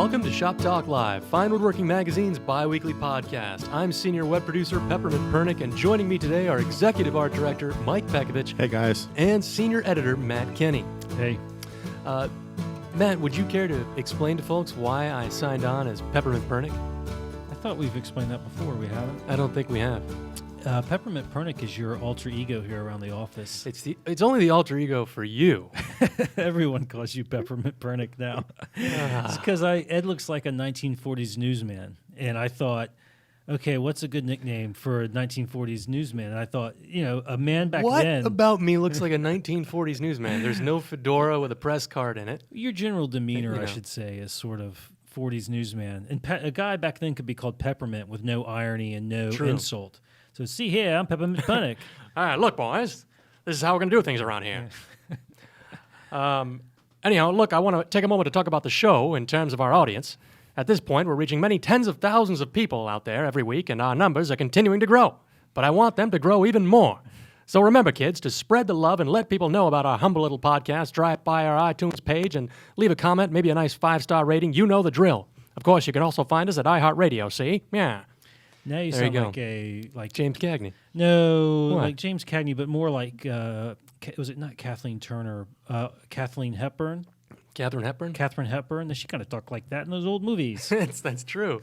Welcome to Shop Talk Live, Fine Woodworking Magazine's bi-weekly podcast. I'm senior web producer Peppermint Pernick, and joining me today are executive art director Mike Pekovich. Hey, guys. And senior editor Matt Kenny. Hey. Matt, would you care to explain to folks why I signed on as Peppermint Pernick? I thought we've explained that before. We haven't? I don't think we have. Peppermint Pernick is your alter ego here around the office. It's only the alter ego for you. Everyone calls you Peppermint Pernick now. It's because Ed looks like a 1940s newsman, and I thought, okay, what's a good nickname for a 1940s newsman? And I thought, a man back then. What about me looks like a 1940s newsman? There's no fedora with a press card in it. Your general demeanor, I should say, is sort of 40s newsman. And a guy back then could be called Peppermint with no irony and no insult. So see here, I'm Peppermint Pernick. All right, look, boys, this is how we're going to do things around here. Anyhow, look, I want to take a moment to talk about the show in terms of our audience. At this point, we're reaching many tens of thousands of people out there every week, and our numbers are continuing to grow. But I want them to grow even more. So remember, kids, to spread the love and let people know about our humble little podcast, drive by our iTunes page and leave a comment, maybe a nice 5-star rating. You know the drill. Of course, you can also find us at iHeartRadio, see? Yeah. Now you sound like James Cagney. No, what? like James Cagney, but more like was it not Kathleen Turner? Kathleen Hepburn. Katharine Hepburn? Katharine Hepburn. She kind of talked like that in those old movies. That's true.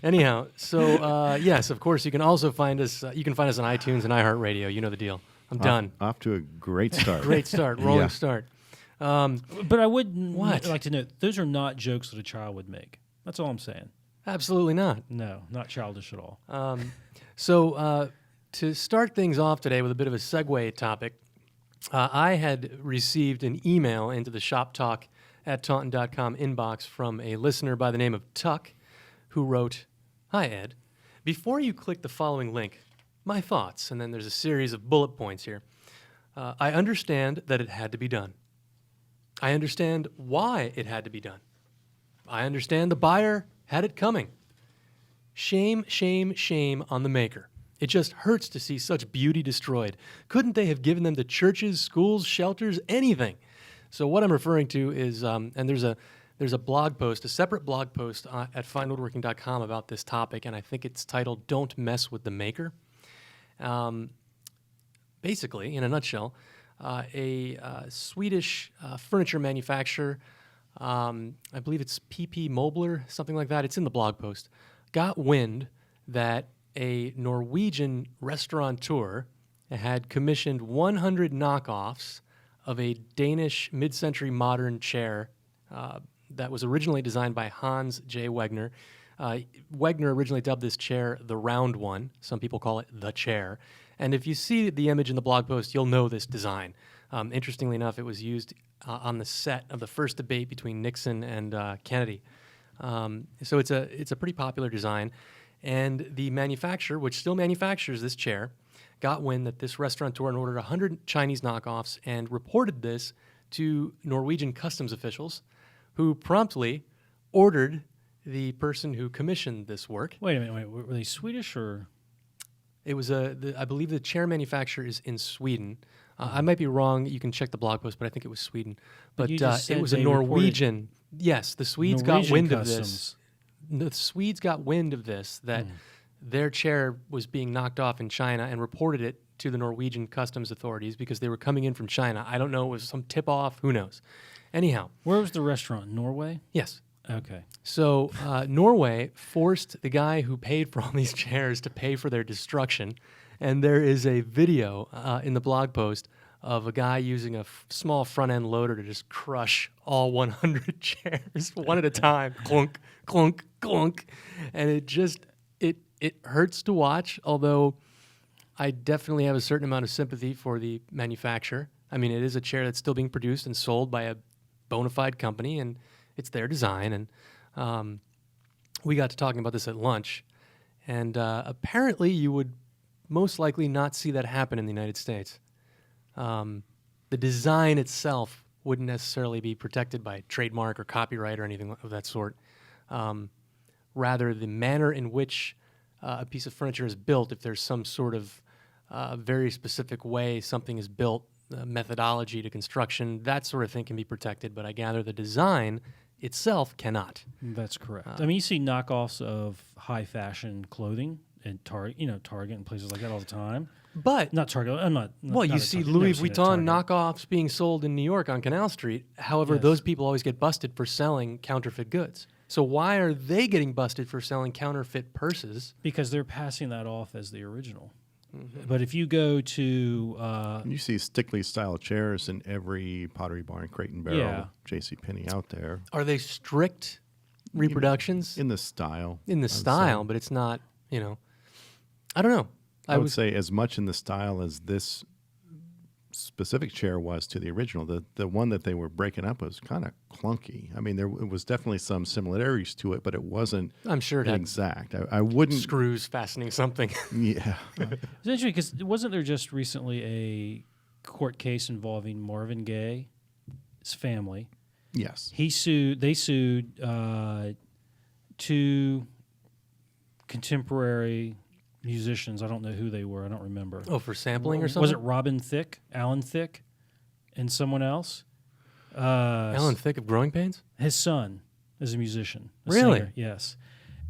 Anyhow, so yes, of course, you can also find us. You can find us on iTunes and iHeartRadio. You know the deal. I'm done. Off to a great start. Great start. Rolling start. But I would like to note, those are not jokes that a child would make. That's all I'm saying. Absolutely not. No, not childish at all. So to start things off today with a bit of a segue topic, I had received an email into the shoptalk@taunton.com inbox from a listener by the name of Tuck, who wrote, "Hi, Ed. Before you click the following link, my thoughts," and then there's a series of bullet points here. "I understand that it had to be done. I understand why it had to be done. I understand the buyer had it coming. Shame, shame, shame on the maker. It just hurts to see such beauty destroyed. Couldn't they have given them to churches, schools, shelters, anything?" So what I'm referring to is, and there's a blog post, a separate blog post at finewoodworking.com about this topic, and I think it's titled "Don't Mess with the Maker." Basically, in a nutshell, a Swedish furniture manufacturer, I believe it's PP Mobler, something like that. It's in the blog post. Got wind that a Norwegian restaurateur had commissioned 100 knockoffs of a Danish mid-century modern chair that was originally designed by Hans J. Wegner. Wegner originally dubbed this chair the round one. Some people call it the chair. And if you see the image in the blog post, you'll know this design. Interestingly enough, it was used on the set of the first debate between Nixon and Kennedy. So it's a pretty popular design. And the manufacturer, which still manufactures this chair, got wind that this restaurateur ordered 100 Chinese knockoffs and reported this to Norwegian customs officials, who promptly ordered the person who commissioned this work. Wait a minute. Were they Swedish or? It was I believe the chair manufacturer is in Sweden. I might be wrong. You can check the blog post, but I think it was Sweden. But it was a Norwegian. Yes, the Swedes got wind of this. The Swedes got wind of this, that their chair was being knocked off in China, and reported it to the Norwegian customs authorities because they were coming in from China. I don't know. It was some tip-off. Who knows? Anyhow. Where was the restaurant? Norway? Yes. Okay. So Norway forced the guy who paid for all these chairs to pay for their destruction. And there is a video in the blog post of a guy using a small front-end loader to just crush all 100 chairs one at a time. Clunk, clunk, clunk. And it hurts to watch, although I definitely have a certain amount of sympathy for the manufacturer. I mean, it is a chair that's still being produced and sold by a bona fide company, and it's their design. And we got to talking about this at lunch. And apparently you would most likely not see that happen in the United States. The design itself wouldn't necessarily be protected by trademark or copyright or anything of that sort. Rather, the manner in which a piece of furniture is built, if there's some sort of very specific way something is built, methodology to construction, that sort of thing can be protected. But I gather the design itself cannot. That's correct. I mean, you see knockoffs of high fashion clothing at Target and places like that all the time. But Not Target. I'm not. well, not you at see Target. Louis Never seen it at Vuitton Target. knockoffs being sold in New York on Canal Street. However, Yes. those people always get busted for selling counterfeit goods. So why are they getting busted for selling counterfeit purses? Because they're passing that off as the original. Mm-hmm. But if you go to You see Stickley style chairs in every Pottery Barn, Crate and Barrel, Yeah. JCPenney out there Are they strict reproductions? in the style. In the I would say. style, but it's not, I don't know. I would say as much in the style as this specific chair was to the original. The one that they were breaking up was kind of clunky. I mean, it was definitely some similarities to it, but it wasn't I'm sure it had exact. I wouldn't. screws fastening something. Yeah. it's interesting because wasn't there just recently a court case involving Marvin Gaye's family? Yes. They sued two contemporary musicians. I don't know who they were. I don't remember. Oh, for sampling or something? Was it Alan Thicke, and someone else? Alan Thicke of Growing Pains? His son is a musician. A Really? singer, yes.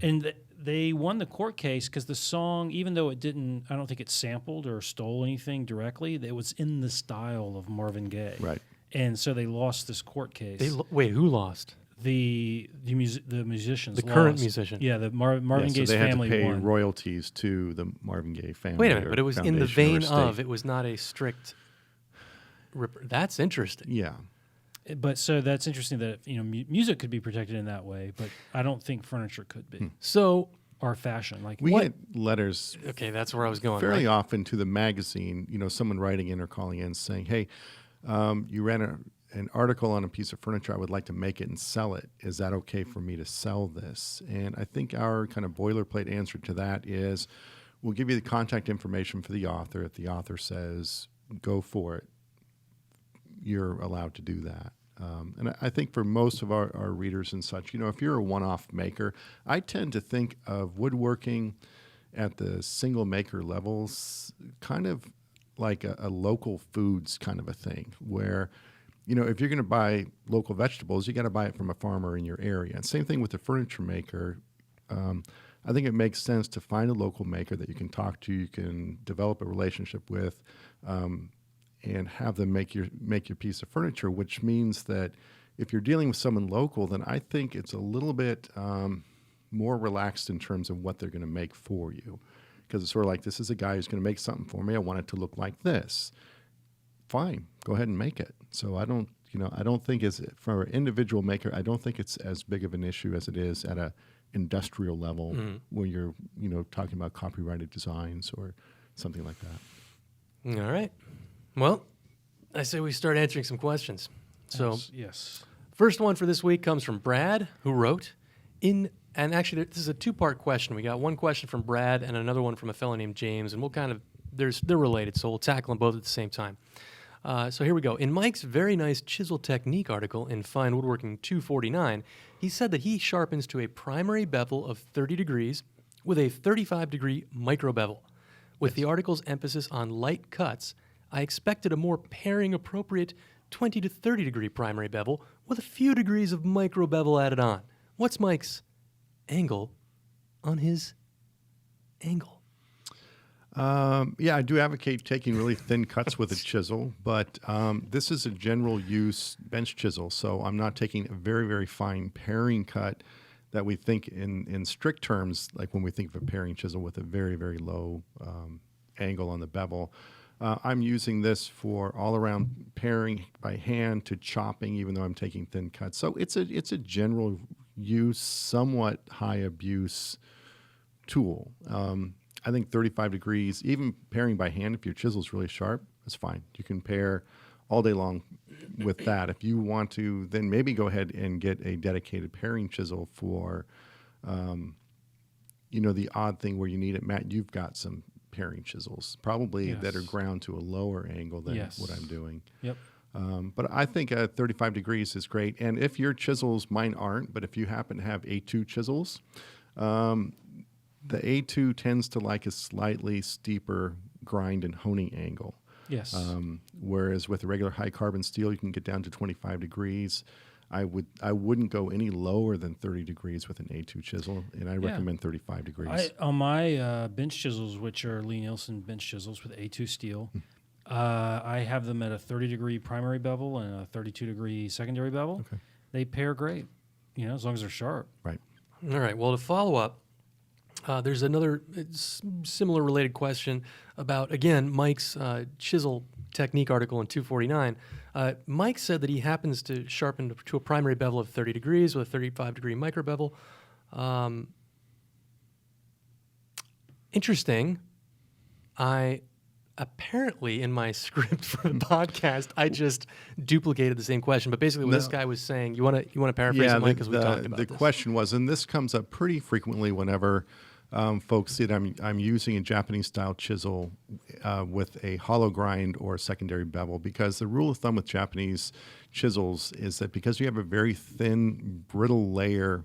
And they won the court case because the song, even though I don't think it sampled or stole anything directly, it was in the style of Marvin Gaye. Right. And so they lost this court case. Wait, who lost? The musicians, The current lost. musician. Yeah, the Marvin So Gaye's they had to family pay won. royalties to the Marvin Gaye family. Wait a minute, or but it was in the foundation or vein estate. of, it was not a strict... That's interesting. Yeah. But so that's interesting that music could be protected in that way, but I don't think furniture could be So, or fashion. Like We What- get letters okay, that's where I was going. fairly right? often to the magazine, someone writing in or calling in saying, hey, you ran an article on a piece of furniture. I would like to make it and sell it. Is that okay for me to sell this? And I think our kind of boilerplate answer to that is we'll give you the contact information for the author. If the author says, go for it, you're allowed to do that. And I think for most of our readers and such, if you're a one-off maker, I tend to think of woodworking at the single maker levels kind of like a local foods kind of a thing where, if you're going to buy local vegetables, you got to buy it from a farmer in your area. And same thing with the furniture maker. I think it makes sense to find a local maker that you can talk to, you can develop a relationship with, and have them make your piece of furniture, which means that if you're dealing with someone local, then I think it's a little bit more relaxed in terms of what they're going to make for you. Because it's sort of like, this is a guy who's going to make something for me. I want it to look like this. Fine, go ahead and make it. So I don't think for an individual maker, I don't think it's as big of an issue as it is at a industrial level where you're, talking about copyrighted designs or something like that. All right. Well, I say we start answering some questions. So, yes. first one for this week comes from Brad, who wrote and actually this is a two-part question. We got one question from Brad and another one from a fellow named James, and they're related, so we'll tackle them both at the same time. So here we go. In Mike's very nice chisel technique article in Fine Woodworking 249, he said that he sharpens to a primary bevel of 30 degrees with a 35-degree micro bevel. With the article's emphasis on light cuts, I expected a more paring-appropriate 20 to 30-degree primary bevel with a few degrees of micro bevel added on. What's Mike's angle on his angle? Yeah, I do advocate taking really thin cuts with a chisel, but this is a general use bench chisel, so I'm not taking a very, very fine paring cut that we think in strict terms, like when we think of a paring chisel with a very, very low angle on the bevel. I'm using this for all-around paring by hand to chopping, even though I'm taking thin cuts. So it's a general use, somewhat high abuse tool. I think 35 degrees, even paring by hand, if your chisel's really sharp, that's fine. You can pare all day long with that. If you want to, then maybe go ahead and get a dedicated paring chisel for, the odd thing where you need it. Matt, you've got some paring chisels, probably that are ground to a lower angle than what I'm doing. Yep. But I think 35 degrees is great. And if your chisels, mine aren't, but if you happen to have A2 chisels, the A2 tends to like a slightly steeper grind and honing angle. Yes. Whereas with a regular high carbon steel, you can get down to 25 degrees. I wouldn't go any lower than 30 degrees with an A2 chisel, and I recommend 35 degrees. On my bench chisels, which are Lee Nielsen bench chisels with A2 steel, I have them at a 30-degree primary bevel and a 32-degree secondary bevel. Okay. They pair great, as long as they're sharp. Right. All right. Well, to follow up, there's another similar related question about, again, Mike's chisel technique article in 249. Mike said that he happens to sharpen to a primary bevel of 30 degrees with a 35-degree micro bevel. Interesting. Apparently, in my script for the podcast, I just duplicated the same question. But basically, what this guy was saying, you want to paraphrase it, Mike, because we talked about the this. question was, and this comes up pretty frequently whenever folks see it. I'm using a Japanese-style chisel with a hollow grind or a secondary bevel, because the rule of thumb with Japanese chisels is that because you have a very thin, brittle layer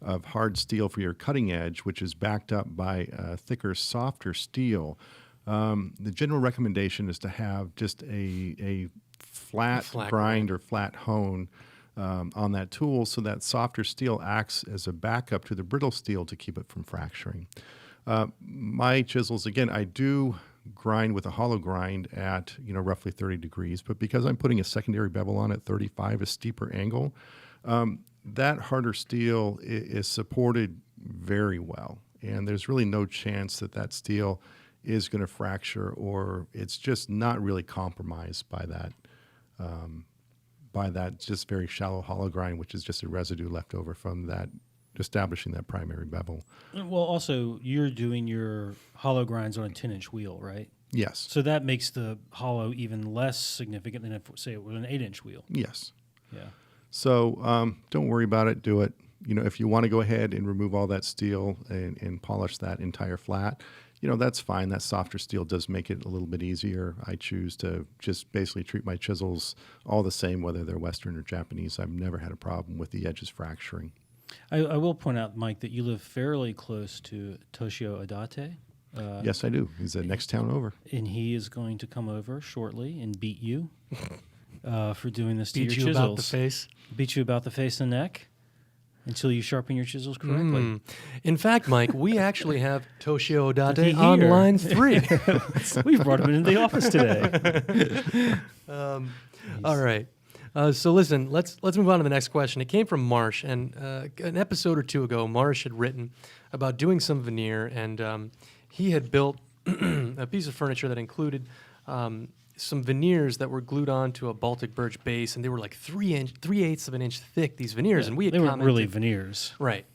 of hard steel for your cutting edge, which is backed up by thicker, softer steel, the general recommendation is to have just a flat grind or flat hone on that tool, so that softer steel acts as a backup to the brittle steel to keep it from fracturing. My chisels, again, I do grind with a hollow grind at roughly 30 degrees, but because I'm putting a secondary bevel on at 35, a steeper angle, that harder steel is supported very well, and there's really no chance that steel is going to fracture, or it's just not really compromised by that just very shallow hollow grind, which is just a residue left over from that establishing that primary bevel. Well, also, you're doing your hollow grinds on a 10-inch wheel, right? Yes. So that makes the hollow even less significant than if, say, it was an 8-inch wheel. Yes. Yeah. So don't worry about it. Do it. If you want to go ahead and remove all that steel and polish that entire flat, that's fine. That softer steel does make it a little bit easier. I choose to just basically treat my chisels all the same, whether they're Western or Japanese. I've never had a problem with the edges fracturing. I will point out, Mike, that you live fairly close to Toshio Adate. Yes, I do. He's the next town over. And he is going to come over shortly and beat you for doing this to Beat your you chisels. about the face? Beat you about the face and neck until you sharpen your chisels correctly. In fact, Mike, we actually have Toshio Is he Odate on here? line 3. We've brought him into the office today. All right. So listen, let's move on to the next question. It came from Marsh, and an episode or two ago, Marsh had written about doing some veneer, and he had built a piece of furniture that included some veneers that were glued onto a Baltic birch base, and they were like 3/8 of an inch thick, these veneers. And we had They weren't commented, really veneers. right.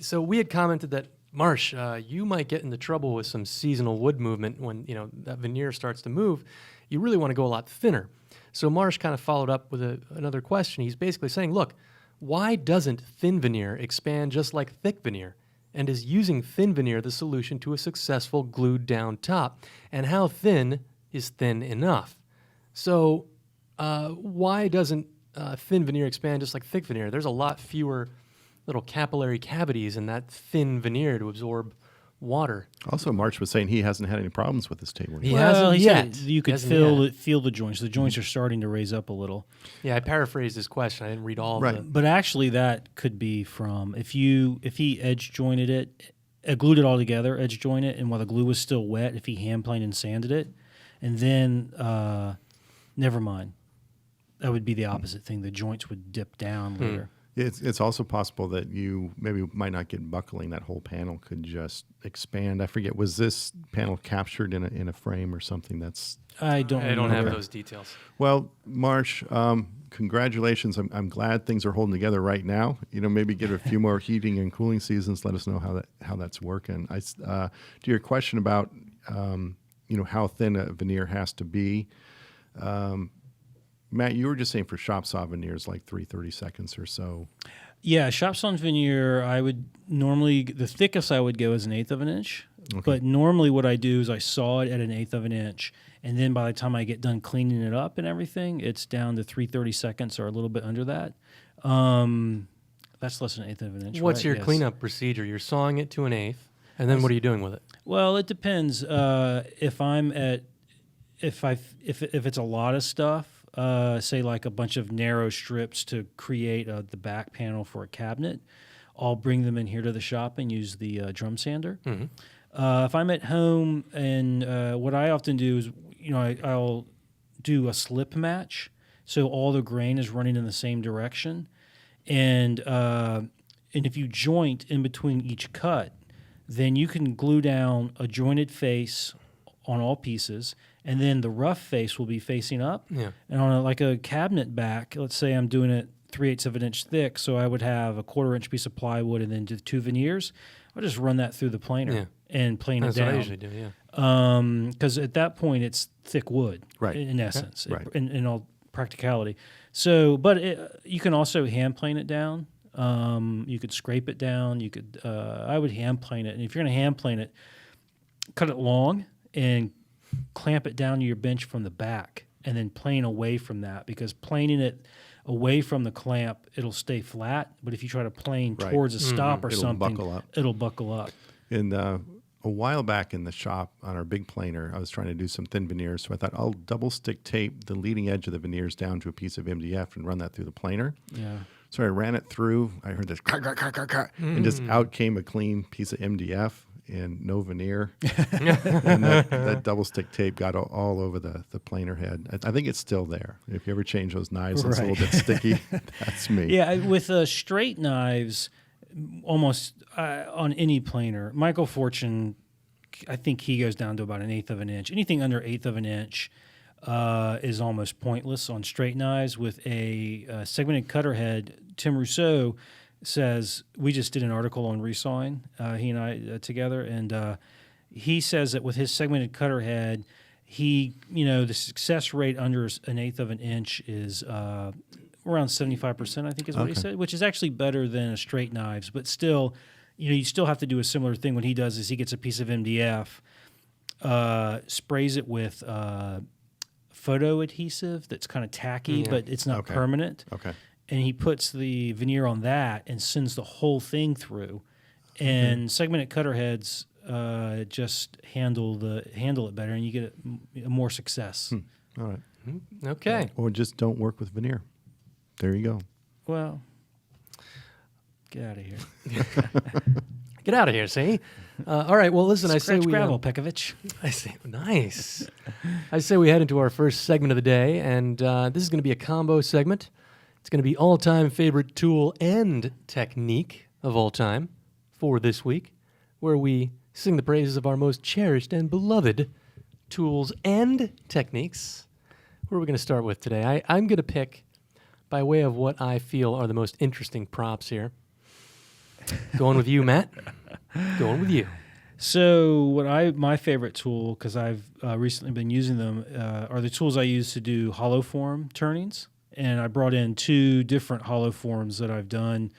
So we had commented that, Marsh, you might get into trouble with some seasonal wood movement when that veneer starts to move. You really want to go a lot thinner. So Marsh kind of followed up with another question. He's basically saying, look, why doesn't thin veneer expand just like thick veneer? And is using thin veneer the solution to a successful glued down top? And how thin is thin enough? So why doesn't thin veneer expand just like thick veneer? There's a lot fewer little capillary cavities in that thin veneer to absorb water. Also, March was saying he hasn't had any problems with this table. He yet. hasn't he yet. said you could Hasn't feel the joints. The joints are starting to raise up a little. Yeah, I paraphrased his question. I didn't read all Right. of it. But actually, that could be from if he edge jointed it, glued it all together, edge joint it, and while the glue was still wet, if he hand planed and sanded it, and then never mind, that would be the opposite thing. The joints would dip down later. It's also possible that you maybe might not get buckling. That whole panel could just expand. I forget, was this panel captured in a frame or something? I don't have remember. those details. Well, Marsh, congratulations. I'm glad things are holding together right now. Maybe get a few more heating and cooling seasons. Let us know how that's working. To your question about how thin a veneer has to be. Matt, you were just saying for shop saw veneers like 30 seconds or so. Yeah, shop sawn veneer, I would normally, the thickest I would go is 1/8 of an inch. Okay. But normally what I do is I saw it at 1/8 of an inch. And then by the time I get done cleaning it up and everything, it's down to 3/30 seconds or a little bit under that. That's less than 1/8 of an inch. What's right? your Yes. cleanup procedure? You're sawing it to 1/8, and then what are you doing with it? Well, it depends. If it's a lot of stuff, say like a bunch of narrow strips to create the back panel for a cabinet, I'll bring them in here to the shop and use the drum sander. Mm-hmm. If I'm at home, and what I often do is, I'll do a slip match, so all the grain is running in the same direction, and if you joint in between each cut, then you can glue down a jointed face on all pieces, and then the rough face will be facing up. Yeah. And on like a cabinet back, let's say I'm doing it 3/8 of an inch thick, so I would have a 1/4 inch piece of plywood and then 2 veneers. I'll just run that through the planer and plane That's it down. what I usually do, yeah. Because at that point it's thick wood, Right. in essence, Right. in all practicality. So, but you can also hand plane it down. You could scrape it down. You could. I would hand plane it, and if you're going to hand plane it, cut it long and clamp it down to your bench from the back, and then plane away from that. Because planing it away from the clamp, it'll stay flat. But if you try to plane Right. towards a stop or It'll something, buckle up. it'll buckle up. And a while back in the shop on our big planer, I was trying to do some thin veneers. So I thought I'll double stick tape the leading edge of the veneers down to a piece of MDF and run that through the planer. Yeah. So I ran it through. I heard this crack, crack, crack, crack, crack, and just out came a clean piece of MDF and no veneer. And that double stick tape got all over the planer head. I think it's still there. If you ever change those knives, it's a little bit sticky. That's me. Yeah, with straight knives, almost on any planer, Michael Fortune, I think he goes down to about 1/8 of an inch. Anything under 1/8 of an inch is almost pointless on straight knives. With a segmented cutter head, Tim Rousseau says, we just did an article on resawing, he and I together, and he says that with his segmented cutter head, the success rate under 1/8 of an inch is around 75%, I think is what he said, which is actually better than a straight knives, but still, you still have to do a similar thing. What he does is he gets a piece of MDF, sprays it with photo adhesive that's kind of tacky, but it's not permanent. Okay. And he puts the veneer on that and sends the whole thing through. And segmented cutter heads just handle it better, and you get more success. All right. Okay. Or just don't work with veneer. There you go. Well, get out of here. Get out of here, see? All right, well, listen, I say Scratch we... gravel, Pekovich. I say, nice. I say we head into our first segment of the day, and this is going to be a combo segment. It's going to be all-time favorite tool and technique of all time for this week, where we sing the praises of our most cherished and beloved tools and techniques. Where are we going to start with today? I'm going to pick, by way of what I feel are the most interesting props here. Going with you, Matt. Going with you. So my favorite tool, because I've recently been using them, are the tools I use to do hollow form turnings. And I brought in 2 different hollow forms that I've done.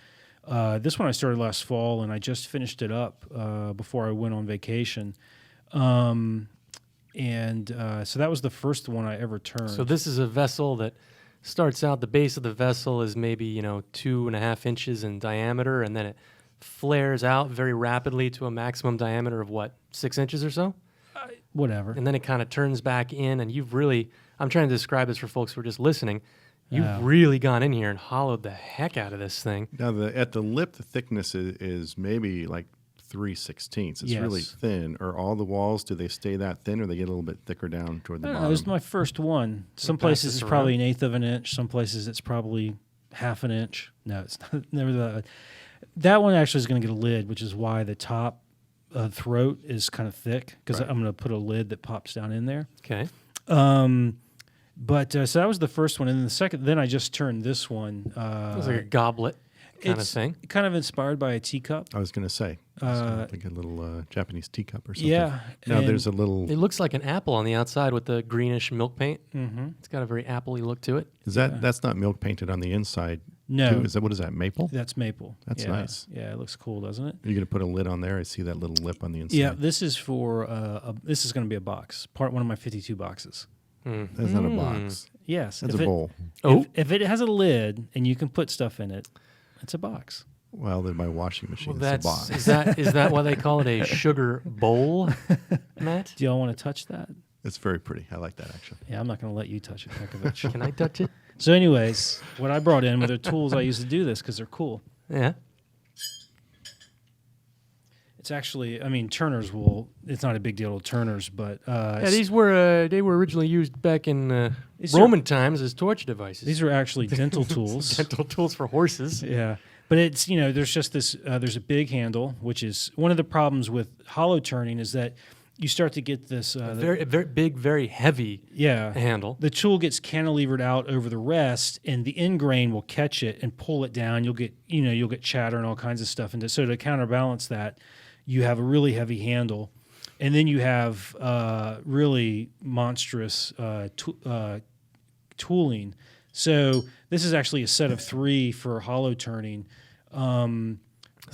This one I started last fall, and I just finished it up before I went on vacation. So that was the first one I ever turned. So this is a vessel that starts out, the base of the vessel is maybe, 2.5 inches in diameter, and then it flares out very rapidly to a maximum diameter of 6 inches or so? Whatever. And then it kind of turns back in, and you've really, I'm trying to describe this for folks who are just listening, you've really gone in here and hollowed the heck out of this thing. Now, at the lip, the thickness is maybe like 3/16. It's really thin. Are all the walls, do they stay that thin, or they get a little bit thicker down toward the bottom? It was my first one. Some places it's probably 1/8 of an inch. Some places it's probably 1/2 inch. No, it's not, never that. That one actually is going to get a lid, which is why the top throat is kind of thick, because I'm going to put a lid that pops down in there. Okay. But so that was the first one, and then the second. Then I just turned this one. It was like a goblet kind of thing. Kind of inspired by a teacup. I was going to say, like a little Japanese teacup or something. Yeah. Now there's a little. It looks like an apple on the outside with the greenish milk paint. Mm-hmm. It's got a very apple-y look to it. Is that's not milk painted on the inside? No. Too? What is that, maple? That's maple. That's nice. Yeah, it looks cool, doesn't it? Are you going to put a lid on there? I see that little lip on the inside. Yeah, this is for this is going to be a box. One of my 52 boxes. That's not a box. Yes, That's a bowl. If it has a lid and you can put stuff in it, it's a box. Well, then my washing machine Well, is a box. is that why they call it a sugar bowl, Matt? Do y'all want to touch that? It's very pretty. I like that, actually. Yeah, I'm not going to let you touch it, Pekovich. Can I touch it? So anyways, what I brought in were the tools I use to do this because they're cool. Yeah. It's actually, I mean, turners it's not a big deal to turners, but... Yeah, these were they were originally used back in These Roman times as torture devices. These are actually dental tools. Dental tools for horses. Yeah. But it's, there's just this, there's a big handle, which is one of the problems with hollow turning is that you start to get this... Very big, very heavy handle. The tool gets cantilevered out over the rest, and the end grain will catch it and pull it down. You'll get chatter and all kinds of stuff. And so to counterbalance that, you have a really heavy handle. And then you have really monstrous tooling. So this is actually a set of 3 for hollow turning.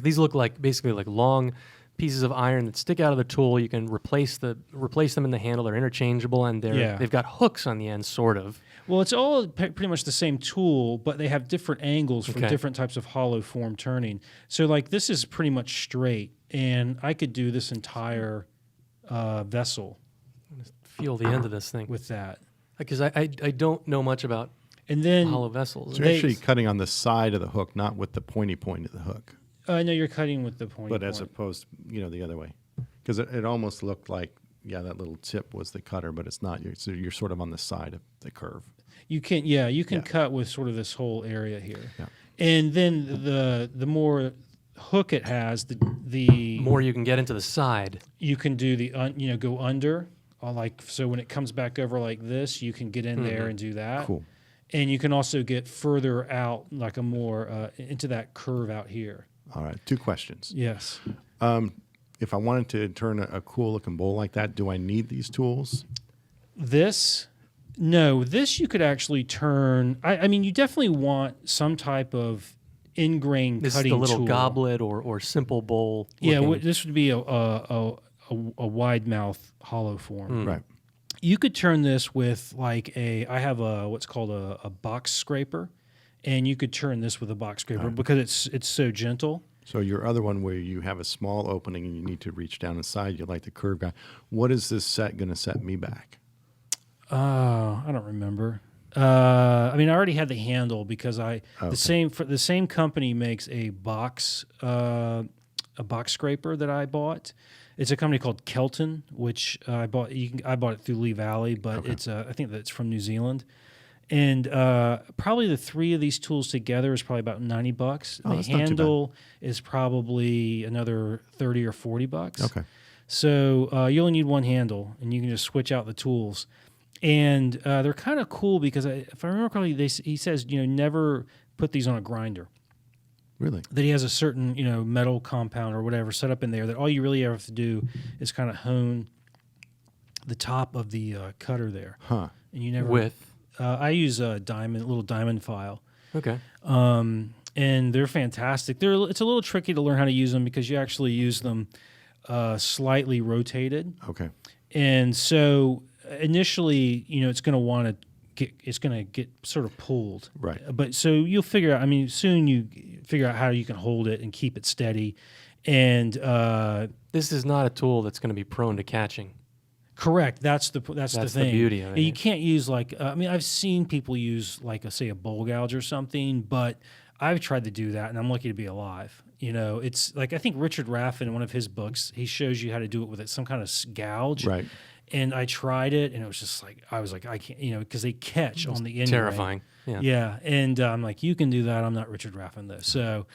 These look like basically like long pieces of iron that stick out of the tool. You can replace them in the handle. They're interchangeable, and they've got hooks on the end, sort of. Well, it's all pretty much the same tool, but they have different angles for different types of hollow form turning. So like this is pretty much straight, and I could do this entire vessel. Feel the end of this thing with that, because I don't know much about and then hollow vessels. So you're actually cutting on the side of the hook, not with the pointy point of the hook. No, you're cutting with the pointy But point. as opposed, the other way. Because it almost looked like, that little tip was the cutter, but it's not. So you're sort of on the side of the curve. You can, cut with sort of this whole area here. Yeah. And then the more hook it has, the more you can get into the side. You can do go under, so when it comes back over like this, you can get in there and do that. Cool. And you can also get further out, like a more into that curve out here. All right, 2 questions. Yes. If I wanted to turn a cool looking bowl like that, do I need these tools? This you could actually turn. I mean, you definitely want some type of in-grain This cutting is the little tool. goblet or simple bowl. Yeah, this would be a wide mouth hollow form. Right. You could turn this with I have what's called a box scraper, and you could turn this with a box scraper because it's so gentle. So your other one where you have a small opening and you need to reach down inside, you like the curve guy. What is this set going to set me back? I don't remember. I mean, I already had the handle because the same company makes a box scraper that I bought. It's a company called Kelton, which I bought. I bought it through Lee Valley, but it's I think that's from New Zealand. And probably the 3 of these tools together is probably about $90. Oh, the that's not too handle is probably another $30 or $40. Okay. So you only need one handle, and you can just switch out the tools. And they're kind of cool because if I remember correctly, he says never put these on a grinder. Really? That he has a certain metal compound or whatever set up in there that all you really have to do is kind of hone the top of the cutter there. Huh. And you never with. I use a little diamond file. Okay. And they're fantastic. It's a little tricky to learn how to use them because you actually use them slightly rotated. Okay. And so initially, it's going to get sort of pulled. Right. But so you'll figure out. I mean, soon you figure out how you can hold it and keep it steady. And this is not a tool that's going to be prone to catching. Correct. That's the thing. The beauty of it. You can't use I've seen people use a bowl gouge or something, but I've tried to do that, and I'm lucky to be alive. It's I think Richard Raff in one of his books, he shows you how to do it with some kind of gouge. Right. And I tried it, and it was just I was like, I can't, because they catch on the end. Terrifying. Yeah. And I'm like, you can do that. I'm not Richard Raffin, though. So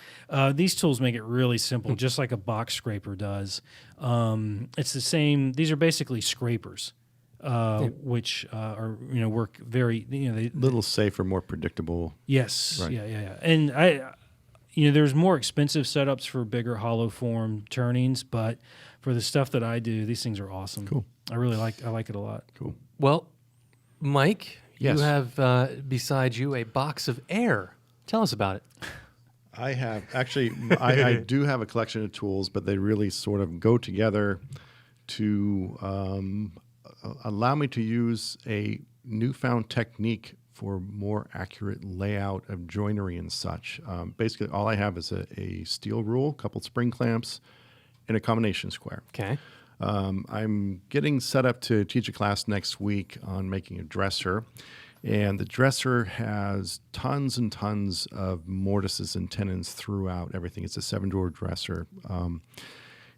these tools make it really simple, just like a box scraper does. It's the same. These are basically scrapers, which are, work very, they little safer, more predictable. Yes. Right. Yeah. And there's more expensive setups for bigger hollow form turnings, but for the stuff that I do, these things are awesome. Cool. I like it a lot. Cool. Well, Mike, yes. You have beside you a box of air. Tell us about it. I have actually. I do have a collection of tools, but they really sort of go together to allow me to use a newfound technique for more accurate layout of joinery and such. Basically, all I have is a steel rule, a couple spring clamps, and a combination square. Okay. I'm getting set up to teach a class next week on making a dresser. And the dresser has tons and tons of mortises and tenons throughout everything. It's a 7-drawer dresser.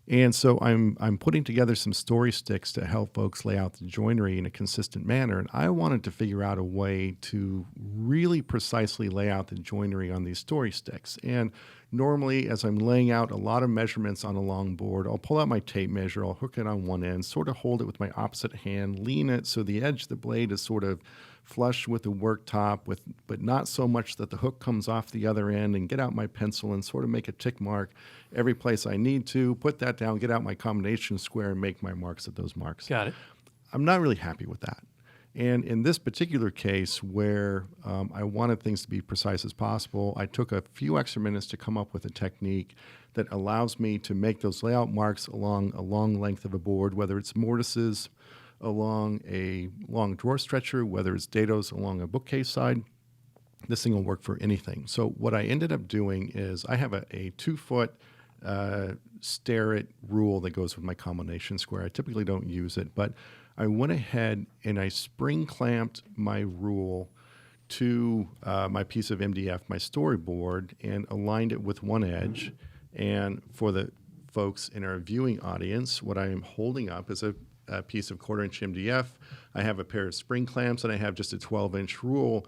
And so I'm putting together some story sticks to help folks lay out the joinery in a consistent manner. And I wanted to figure out a way to really precisely lay out the joinery on these story sticks. And normally, as I'm laying out a lot of measurements on a long board, I'll pull out my tape measure, I'll hook it on one end, sort of hold it with my opposite hand, lean it so the edge of the blade is sort of flush with the worktop, but not so much that the hook comes off the other end, and get out my pencil and sort of make a tick mark every place I need to, put that down, get out my combination square and make my marks at those marks. Got it. I'm not really happy with that. And in this particular case where I wanted things to be precise as possible, I took a few extra minutes to come up with a technique that allows me to make those layout marks along a long length of a board, whether it's mortises along a long drawer stretcher, whether it's dados along a bookcase side. This thing will work for anything. So what I ended up doing is I have a 2-foot Starrett rule that goes with my combination square. I typically don't use it, but I went ahead and I spring clamped my rule to my piece of MDF, my storyboard, and aligned it with one edge. And for the folks in our viewing audience, what I am holding up is a piece of 1/4-inch MDF. I have a pair of spring clamps, and I have just a 12-inch rule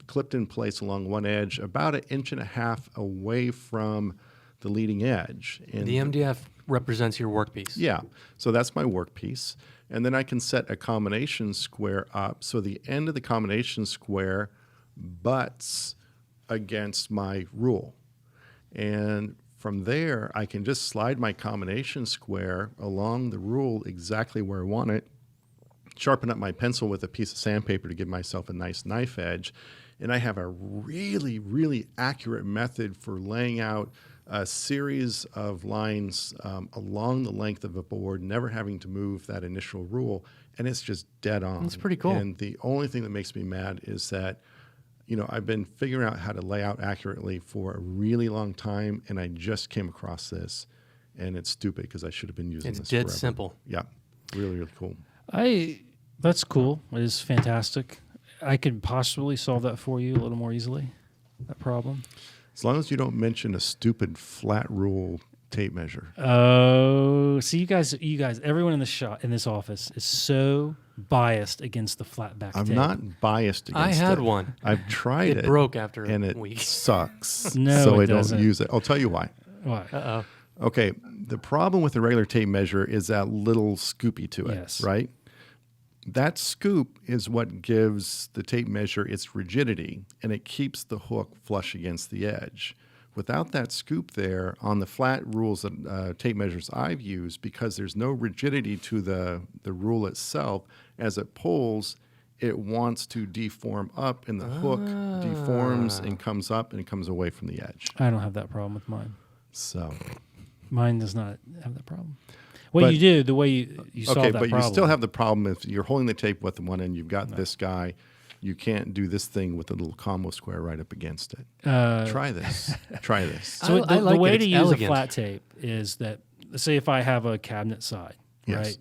clipped in place along one edge, about 1.5 inches away from the leading edge. And The MDF represents your workpiece. yeah, so that's my workpiece. And then I can set a combination square up so the end of the combination square butts against my rule. And from there, I can just slide my combination square along the rule exactly where I want it, sharpen up my pencil with a piece of sandpaper to give myself a nice knife edge, and I have a really, really accurate method for laying out a series of lines along the length of a board, never having to move that initial rule, and it's just dead on. That's pretty cool. And the only thing that makes me mad is that I've been figuring out how to lay out accurately for a really long time, and I just came across this, and it's stupid because I should have been using It's this dead forever. simple. Yeah, really, really cool. That's cool. It is fantastic. I could possibly solve that for you a little more easily, that problem. As long as you don't mention a stupid flat rule tape measure. Oh, see, you guys, everyone in this office is so biased against the flat back I'm tape. not biased against I had it. one. I've tried it. It broke after and a it week. sucks. No, so it I don't doesn't. use it. I'll tell you why. Why? Uh-oh. Okay, the problem with the regular tape measure is that little scoopy to it, Yes. right? That scoop is what gives the tape measure its rigidity, and it keeps the hook flush against the edge. Without that scoop there, on the flat rules that tape measures I've used, because there's no rigidity to the rule itself, as it pulls, it wants to deform up, and the hook deforms and comes up and comes away from the edge. I don't have that problem with mine. So, Mine does not have that problem. What But- you do, the way you solve okay, that but problem. you still have the problem if you're holding the tape with one end, you've got this guy. You can't do this thing with a little combo square right up against it. Try this. Try this. So I like the way it. to It's use elegant. a flat tape is that, let's say if I have a cabinet side, Yes. right,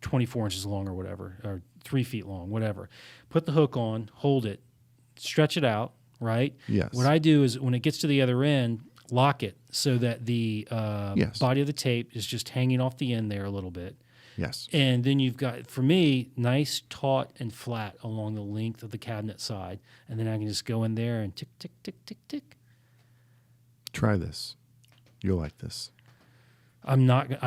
24 inches long or whatever, or 3 feet long, whatever. Put the hook on, hold it, stretch it out, right? Yes. What I do is when it gets to the other end, lock it so that the Yes. body of the tape is just hanging off the end there a little bit. Yes. And then you've got, for me, nice, taut, and flat along the length of the cabinet side. And then I can just go in there and tick, tick, tick, tick, tick. Try this. You'll like this. I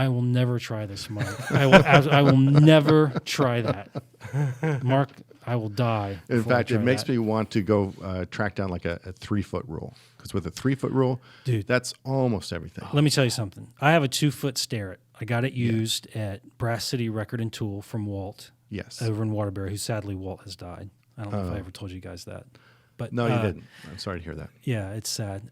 will never try this, Mark. I will never try that. Mark, I will die. In before I fact, it try makes that. me want to go track down like a 3-foot rule. Because with a 3-foot rule, Dude. that's almost everything. Let me tell you something. I have a 2-foot Starrett. I got it used at Brass City Record and Tool from Walt Yes. over in Waterbury, who sadly Walt has died. I don't know if I ever told you guys that. But No, you didn't. I'm sorry to hear that. Yeah, it's sad.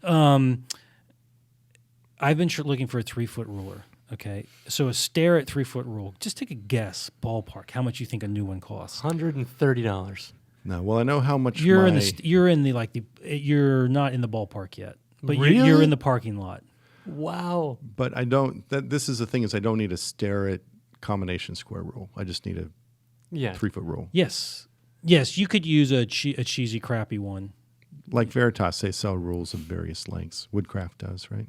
I've been looking for a 3-foot ruler. Okay, so a Starrett 3-foot rule. Just take a guess, ballpark. How much you think a new one costs? $130. No, well, I know how much You're my, you're not in the ballpark yet, but you're Really? in the parking lot. Wow. but I don't. This is the thing is I don't need a Starrett combination square rule. I just need a Yeah. 3-foot rule. Yes. Yes, you could use a cheesy, crappy one. Like Veritas, they sell rules of various lengths. Woodcraft does, right?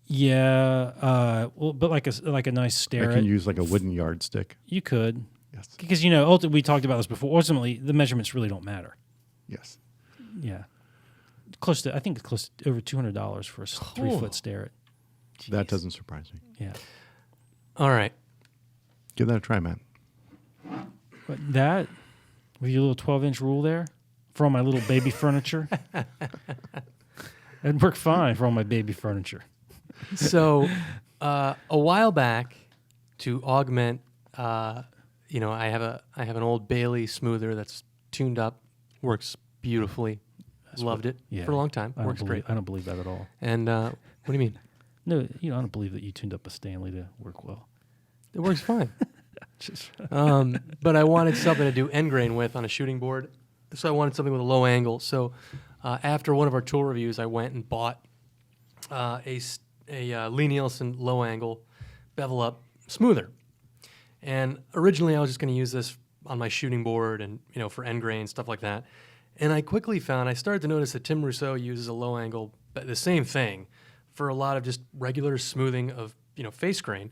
Yeah. Well, but like a nice I stare. can use like a wooden yardstick. You could, Yes. because ultimately we talked about this before. Ultimately, the measurements really don't matter. Yes. Yeah. I think it's close to over $200 for a 3-foot stare. That doesn't surprise me. Yeah. All right. Give that a try, Matt. But that, with your little 12-inch rule there, for all my little baby furniture, it'd work fine for all my baby furniture. So a while back, to augment, I have an Old Bailey smoother that's tuned up, works beautifully. Loved it for a long time. Works great. I don't believe that at all. And what do you mean? No, I don't believe that you tuned up a Stanley to work well. It works fine. But I wanted something to do end grain with on a shooting board, so I wanted something with a low angle. So after one of our tool reviews, I went and bought a Lee Nielsen low angle bevel up smoother. And originally, I was just going to use this on my shooting board and for end grain stuff like that. And I quickly found I started to notice that Tim Rousseau uses a low angle, but the same thing, for a lot of just regular smoothing of face grain.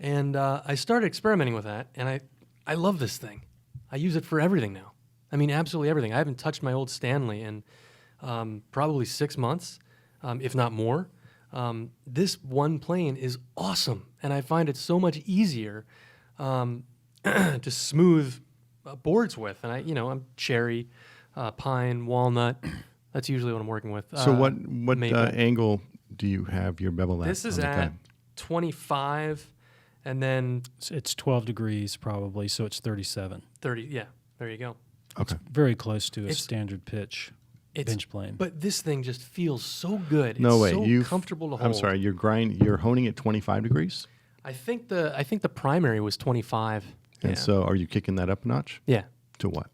And I started experimenting with that, and I love this thing. I use it for everything now. I mean, absolutely everything. I haven't touched my old Stanley in probably 6 months, if not more. This one plane is awesome, and I find it so much easier to smooth boards with. And I'm cherry, pine, walnut. That's usually what I'm working with. So what angle do you have your bevel at? This is on the at pen? 25, and then It's 12 degrees probably, so it's 37. 30. Yeah, there you go. Okay. Very close to a It's- standard pitch It's bench plane. But this thing just feels so good. No it's way. so comfortable to hold. I'm sorry. You're honing at 25 degrees, I think the primary was 25. and yeah. so are you kicking that up a notch Yeah. to what?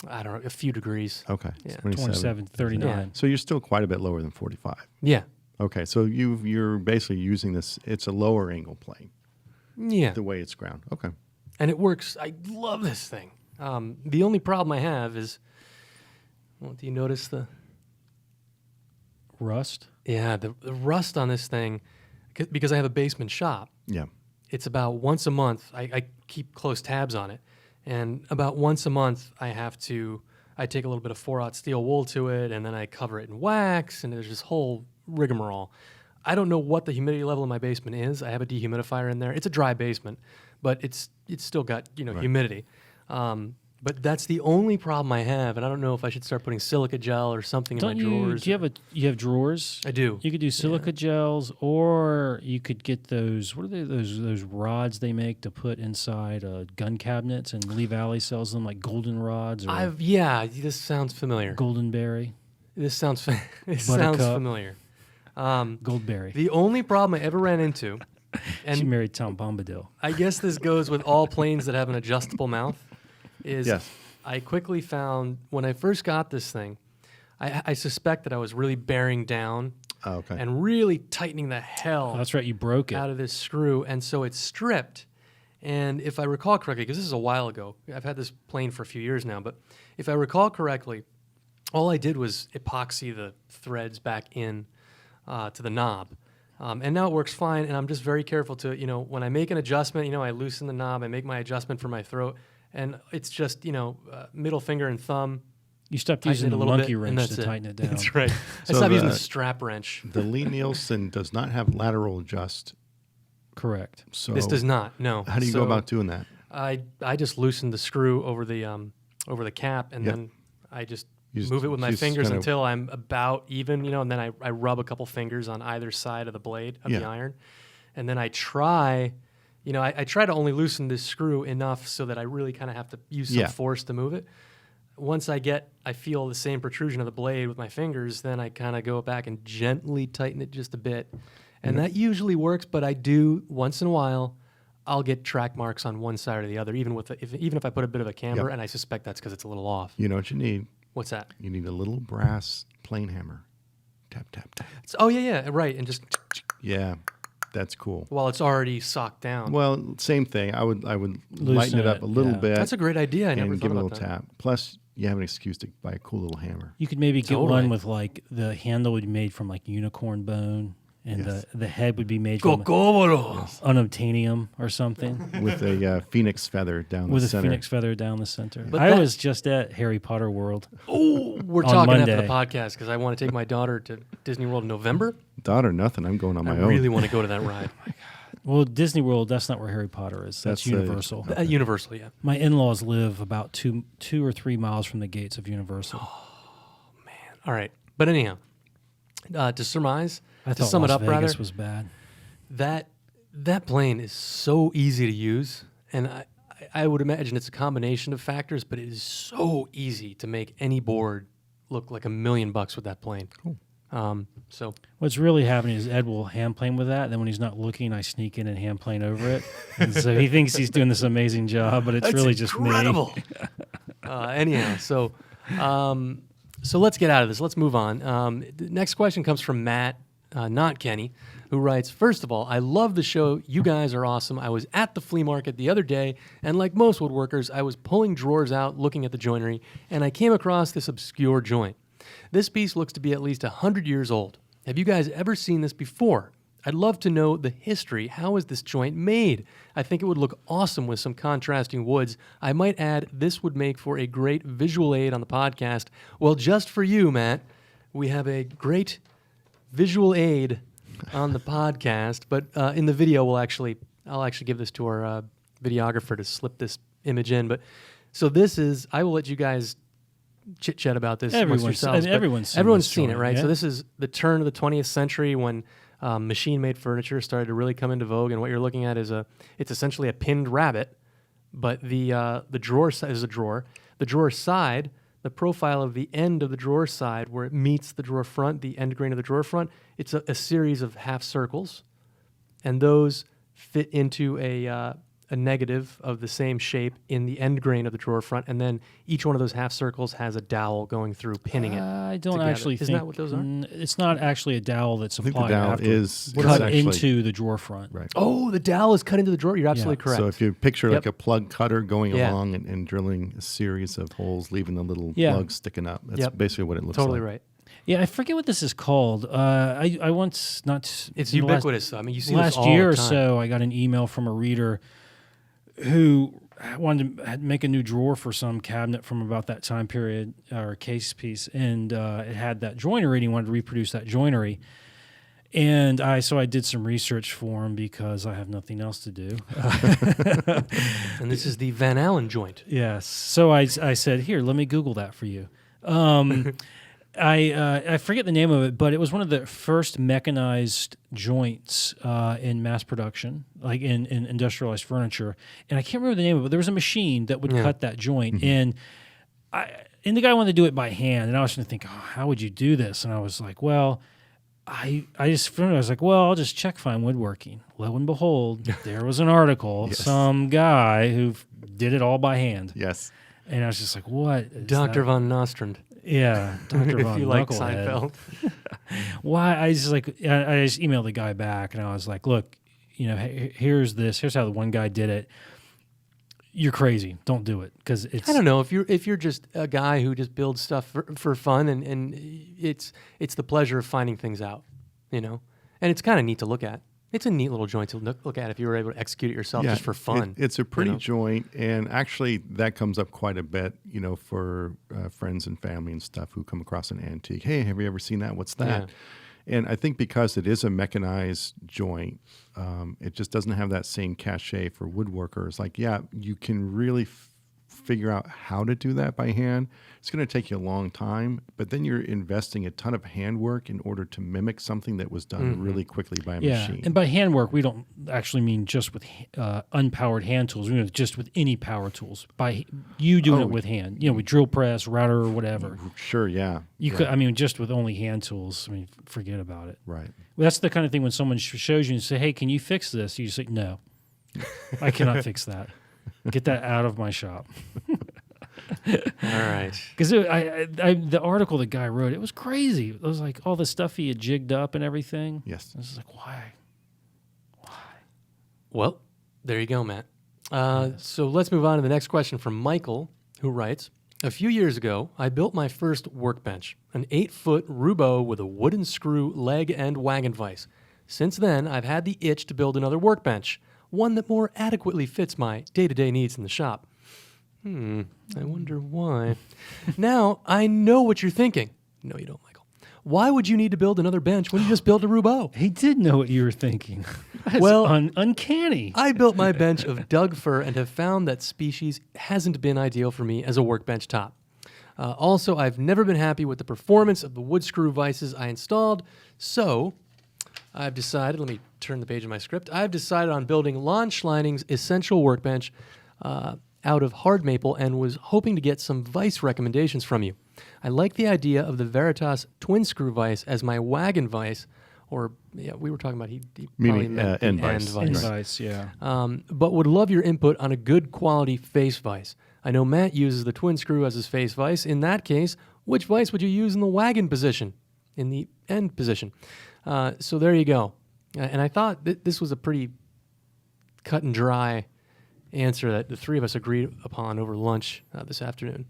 I don't know, a few degrees. Okay. Yeah. 27, 39. Yeah. So you're still quite a bit lower than 45. Yeah. Okay. So you're basically using this. It's a lower angle plane. Yeah. The way it's ground. Okay. And it works. I love this thing. The only problem I have is, well, do you notice the Rust? the rust on this thing? Because I have a basement shop. Yeah. It's about once a month. I keep close tabs on it, and about once a month I take a little bit of 4/0 steel wool to it, and then I cover it in wax, and there's this whole rigmarole. I don't know what the humidity level in my basement is. I have a dehumidifier in there. It's a dry basement, but it's still got Right. humidity. But that's the only problem I have, and I don't know if I should start putting silica gel or something in my drawers. Do you have drawers? I do. You could do silica gels, or you could get those. What are they? Those rods they make to put inside gun cabinets, and Lee Valley sells them like golden rods or This sounds familiar. goldenberry, This sounds sounds Buttercup. familiar. goldberry. The only problem I ever ran into, She and married Tom Bombadil. I guess this goes with all planes that have an adjustable mouth, is Yes. I quickly found when I first got this thing, I suspect that I was really bearing down Oh, okay. and really tightening the hell Oh, that's right. You broke it. out of this screw, and so it's stripped. And if I recall correctly, because this is a while ago, I've had this plane for a few years now, but if I recall correctly, all I did was epoxy the threads back in to the knob. And now it works fine, and I'm just very careful to, when I make an adjustment, I loosen the knob, I make my adjustment for my throat, and it's just, middle finger and thumb. You stopped Tighten using it the a little monkey bit, and wrench that's to it. tighten it down. That's right. I So stopped using the the- strap wrench. The Lee Nielsen does not have lateral adjust. Correct. So This does not, no. How do you go So about doing that? I just loosened the screw over the cap, and Yep. then I just You just- move it with my just fingers kind of- until I'm about even, and then I rub a couple fingers on either side of the blade of the Yeah. iron, and then I try, I try to only loosen this screw enough so that I really kind of have to use some Yeah. force to move it. Once I feel the same protrusion of the blade with my fingers, then I kind of go back and gently tighten it just a bit, and that usually works. But I do once in a while. I'll get track marks on one side or the other, even if I put a bit of a camber, Yep. and I suspect that's because it's a little off. You know what you need? What's that? You need a little brass plane hammer. Tap, tap, tap. Oh yeah, right, and just Yeah. that's cool. While it's already socked down. Well, same thing. I would lighten Loosen it up it, a little yeah. bit. That's a great idea. I never and thought give it a about little that. tap. Plus, you have an excuse to buy a cool little hammer. You could maybe get Totally. one with like the handle would be made from like unicorn bone, and Yes. the head would be made from Kokoro. unobtainium or something, With a phoenix feather down with the a center. phoenix feather down the center. But I that- was just at Harry Potter World. Oh, we're On talking after the Monday. podcast because I want to take my daughter to Disney World in November. Daughter, nothing. I'm going on I my own. really want to go to that ride. Well, Disney World, that's not where Harry Potter is. That's That's, Universal. At Universal, yeah. My in-laws live about two or 3 miles from the gates of Universal. All right. But anyhow, to surmise, I to thought sum Las it up, Vegas rather, was bad. that plane is so easy to use, and I would imagine it's a combination of factors, but it is so easy to make any board look like $1 million with that plane. Cool. So What's really happening is Ed will hand plane with that, and then when he's not looking, I sneak in and hand plane over it. And so he thinks he's doing this amazing job, but it's that's really just me. incredible. Anyhow, so let's get out of this. Let's move on. The next question comes from Matt, not Kenny, who writes, first of all, I love the show. You guys are awesome. I was at the flea market the other day, and like most woodworkers, I was pulling drawers out looking at the joinery, and I came across this obscure joint. This piece looks to be at least 100 years old. Have you guys ever seen this before? I'd love to know the history. How is this joint made? I think it would look awesome with some contrasting woods. I might add, this would make for a great visual aid on the podcast. Well, just for you, Matt, we have a great visual aid on the podcast, but in the video, I'll actually give this to our videographer to slip this image in. But so this is, I will let you guys chit chat about this amongst yourselves. but Everyone's seen everyone's this seen it, joint, right? yeah? So this is the turn of the 20th century when machine-made furniture started to really come into vogue, and what you're looking at is it's essentially a pinned rabbit, but the drawer is a drawer. The drawer side, the profile of the end of the drawer side where it meets the drawer front, the end grain of the drawer front, it's a series of half circles, and those fit into a negative of the same shape in the end grain of the drawer front, and then each one of those half circles has a dowel going through, pinning it. I don't together. actually Isn't think that what those are? It's not actually a dowel that's I think the applied dowel after. is cut actually- into the drawer front. Right. Oh, the dowel is cut into the drawer. You're absolutely correct. So if you picture Yep. like a plug cutter going Yeah. along and drilling a series of holes, leaving the little Yeah. plugs sticking up, that's Yep. basically what it looks Totally like. right. Yeah, I forget what this is called. I once It's in the last- ubiquitous. I mean, you see this last all year the or time. so, I got an email from a reader who wanted to make a new drawer for some cabinet from about that time period or case piece, and it had that joinery, and he wanted to reproduce that joinery. And I did some research for him because I have nothing else to do. And this is the Van Allen joint. Yes. So I said, here, let me Google that for you. I forget the name of it, but it was one of the first mechanized joints in mass production, like in industrialized furniture. And I can't remember the name of it, but there was a machine that would Yeah. cut that joint. And the guy wanted to do it by hand. And I was going to think, oh, how would you do this? And I was like, well, I was like, well, I'll just check Fine Woodworking. Lo and behold, there was an article, Yes. some guy who did it all by hand. Yes. And I was just like, what? is Dr. that? Von Nostrand, Yeah, Dr. if Von you like Knucklehead. Seinfeld. Why? I just emailed the guy back, and I was like, look, here's this. Here's how the one guy did it. You're crazy. Don't do it because it's. I don't know if you're just a guy who just builds stuff for fun, and it's the pleasure of finding things out, and it's kind of neat to look at. It's a neat little joint to look at if you were able to execute it yourself just for fun. It's a pretty know? joint, and actually that comes up quite a bit, for friends and family and stuff who come across an antique. Hey, have you ever seen that? What's that? Yeah. And I think because it is a mechanized joint, it just doesn't have that same cachet for woodworkers. Like, yeah, you can really figure out how to do that by hand. It's going to take you a long time, but then you're investing a ton of handwork in order to mimic something that was done really quickly by a machine. And by handwork, we don't actually mean just with unpowered hand tools. We mean just with any power tools. By you doing it with hand, with drill press, router, or whatever. Sure, yeah. You could. I mean, just with only hand tools. I mean, forget about it. Right. Well, that's the kind of thing when someone shows you and say, "Hey, can you fix this?" You say, "No, I cannot fix that. Get that out of my shop." All right. Because the article the guy wrote, it was crazy. It was like all the stuff he had jigged up and everything. Yes. I was like, Well, there you go, Matt. So let's move on to the next question from Michael, who writes, a few years ago, I built my first workbench, an 8-foot Roubo with a wooden screw leg and wagon vise. Since then, I've had the itch to build another workbench, one that more adequately fits my day-to-day needs in the shop. I wonder why. Now, I know what you're thinking. No, you don't, Michael. Why would you need to build another bench when you just built a Roubo? He did know what you were thinking. That's Well, uncanny. I built my bench of Doug fir and have found that species hasn't been ideal for me as a workbench top. Also, I've never been happy with the performance of the wood screw vices I installed, so I've decided, let me turn the page of my script, I've decided on building Lon Schleining's Essential Workbench out of hard maple and was hoping to get some vice recommendations from you. I like the idea of the Veritas twin screw vise as my wagon vise, or we were talking about he probably meant the end end vise. vise. Advice, yeah. But would love your input on a good quality face vise. I know Matt uses the twin screw as his face vise. In that case, which vise would you use in the wagon position, in the end position? So there you go. And I thought this was a pretty cut and dry answer that the three of us agreed upon over lunch this afternoon.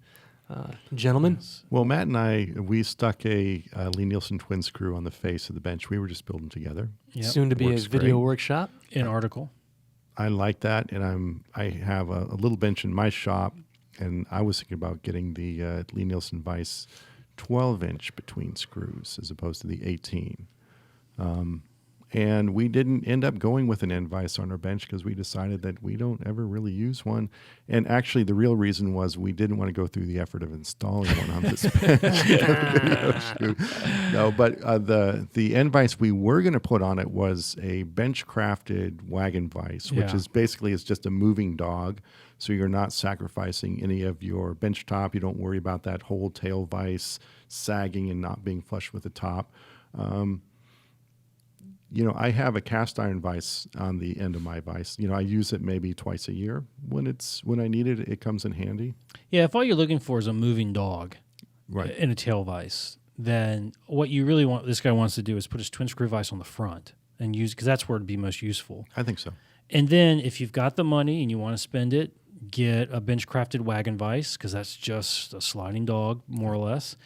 Gentlemen? Well, Matt and I, we stuck a Lee Nielsen twin screw on the face of the bench. We were just building together. Yep. Soon to be a Works video great. workshop. An article. I like that, and I have a little bench in my shop, and I was thinking about getting the Lee Nielsen vise 12-inch between screws as opposed to the 18. And we didn't end up going with an end vise on our bench because we decided that we don't ever really use one. And actually, the real reason was we didn't want to go through the effort of installing one on this bench. No, but the end vise we were going to put on it was a bench-crafted wagon vise, which Yeah. is basically it's just a moving dog. So you're not sacrificing any of your bench top. You don't worry about that whole tail vise sagging and not being flush with the top. I have a cast iron vise on the end of my vise. I use it maybe twice a year. When I need it, it comes in handy. Yeah, if all you're looking for is a moving dog Right. in a tail vise, then what you really want, this guy wants to do is put his twin screw vise on the front and use, because that's where it'd be most useful. I think so. And then if you've got the money and you want to spend it, get a bench crafted wagon vise, because that's just a sliding dog, more or less.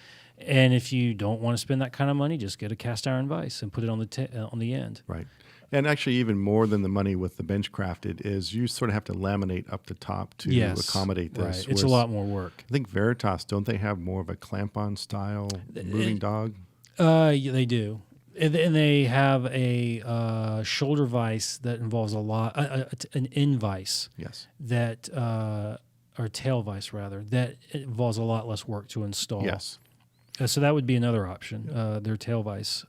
And if you don't want to spend that kind of money, just get a cast iron vise and put it on the end. Right. And actually, even more than the money with the bench crafted is you sort of have to laminate up the top to accommodate this. Right. It's a Whereas lot more work. I think Veritas, don't they have more of a clamp-on style moving dog? Yeah, they do. And they have a shoulder vise that involves a lot, an end vise Yes. that, or tail vise rather, that involves a lot less work to install. Yes. So that would be another option, their tail vise.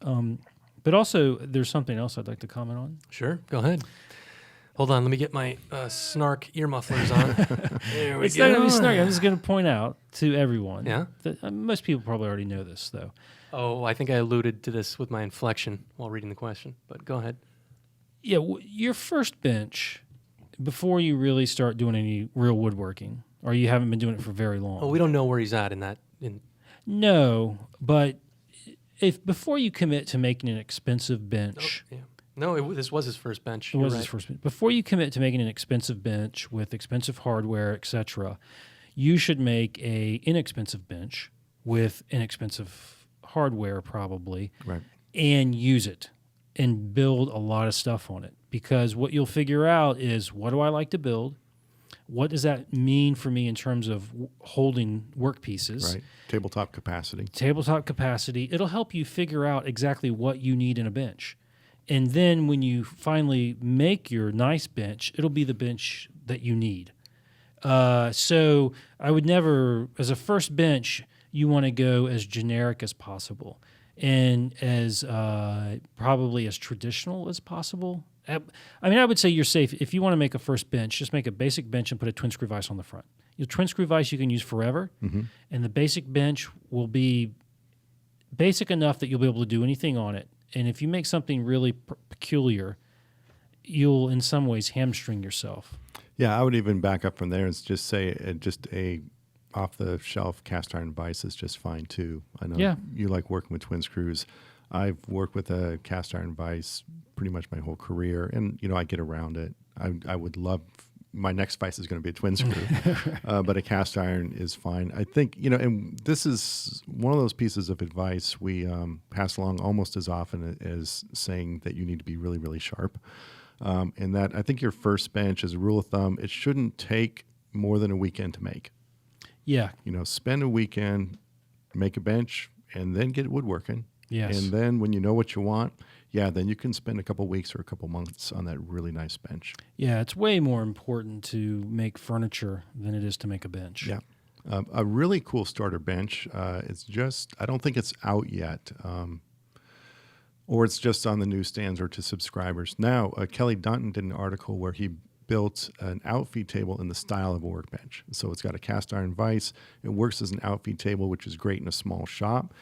But also, there's something else I'd like to comment on. Sure, go ahead. Hold on, let me get my snark ear mufflers on. There we It's go. not going to be snarky. I'm just going to point out to everyone. Yeah? That, most people probably already know this, though. Oh, I think I alluded to this with my inflection while reading the question, but go ahead. Yeah, your first bench, before you really start doing any real woodworking, or you haven't been doing it for very long. Oh, we don't know where he's at in that. No, but if before you commit to making an expensive bench, Yeah. No, this was his first bench. it was You're his right. first bench. Before you commit to making an expensive bench with expensive hardware, etc., you should make a inexpensive bench with inexpensive hardware, probably, Right. and use it and build a lot of stuff on it. Because what you'll figure out is, what do I like to build? What does that mean for me in terms of holding work pieces? Right. Tabletop capacity. Tabletop capacity. It'll help you figure out exactly what you need in a bench. And then when you finally make your nice bench, it'll be the bench that you need. So I would never, as a first bench, you want to go as generic as possible and as probably as traditional as possible. I mean, I would say you're safe. If you want to make a first bench, just make a basic bench and put a twin screw vise on the front. Your twin screw vise you can use forever, and the basic bench will be basic enough that you'll be able to do anything on it. And if you make something really peculiar, you'll in some ways hamstring yourself. Yeah, I would even back up from there and just say just a off-the-shelf cast iron vise is just fine too. I know you like working with twin screws. I've worked with a cast iron vise pretty much my whole career, and I get around it. I would love. My next vice is going to be a twin screw, but a cast iron is fine. I think, and this is one of those pieces of advice we pass along almost as often as saying that you need to be really, really sharp. And that I think your first bench, as a rule of thumb, it shouldn't take more than a weekend to make. Yeah. Spend a weekend, make a bench, and then get woodworking. Yes. And then when you know what you want, then you can spend a couple weeks or a couple months on that really nice bench. Yeah, it's way more important to make furniture than it is to make a bench. Yeah. A really cool starter bench. It's just, I don't think it's out yet, or it's just on the newsstands or to subscribers. Now, Kelly Dunton did an article where he built an outfeed table in the style of a workbench. So it's got a cast iron vise. It works as an outfeed table, which is great in a small shop.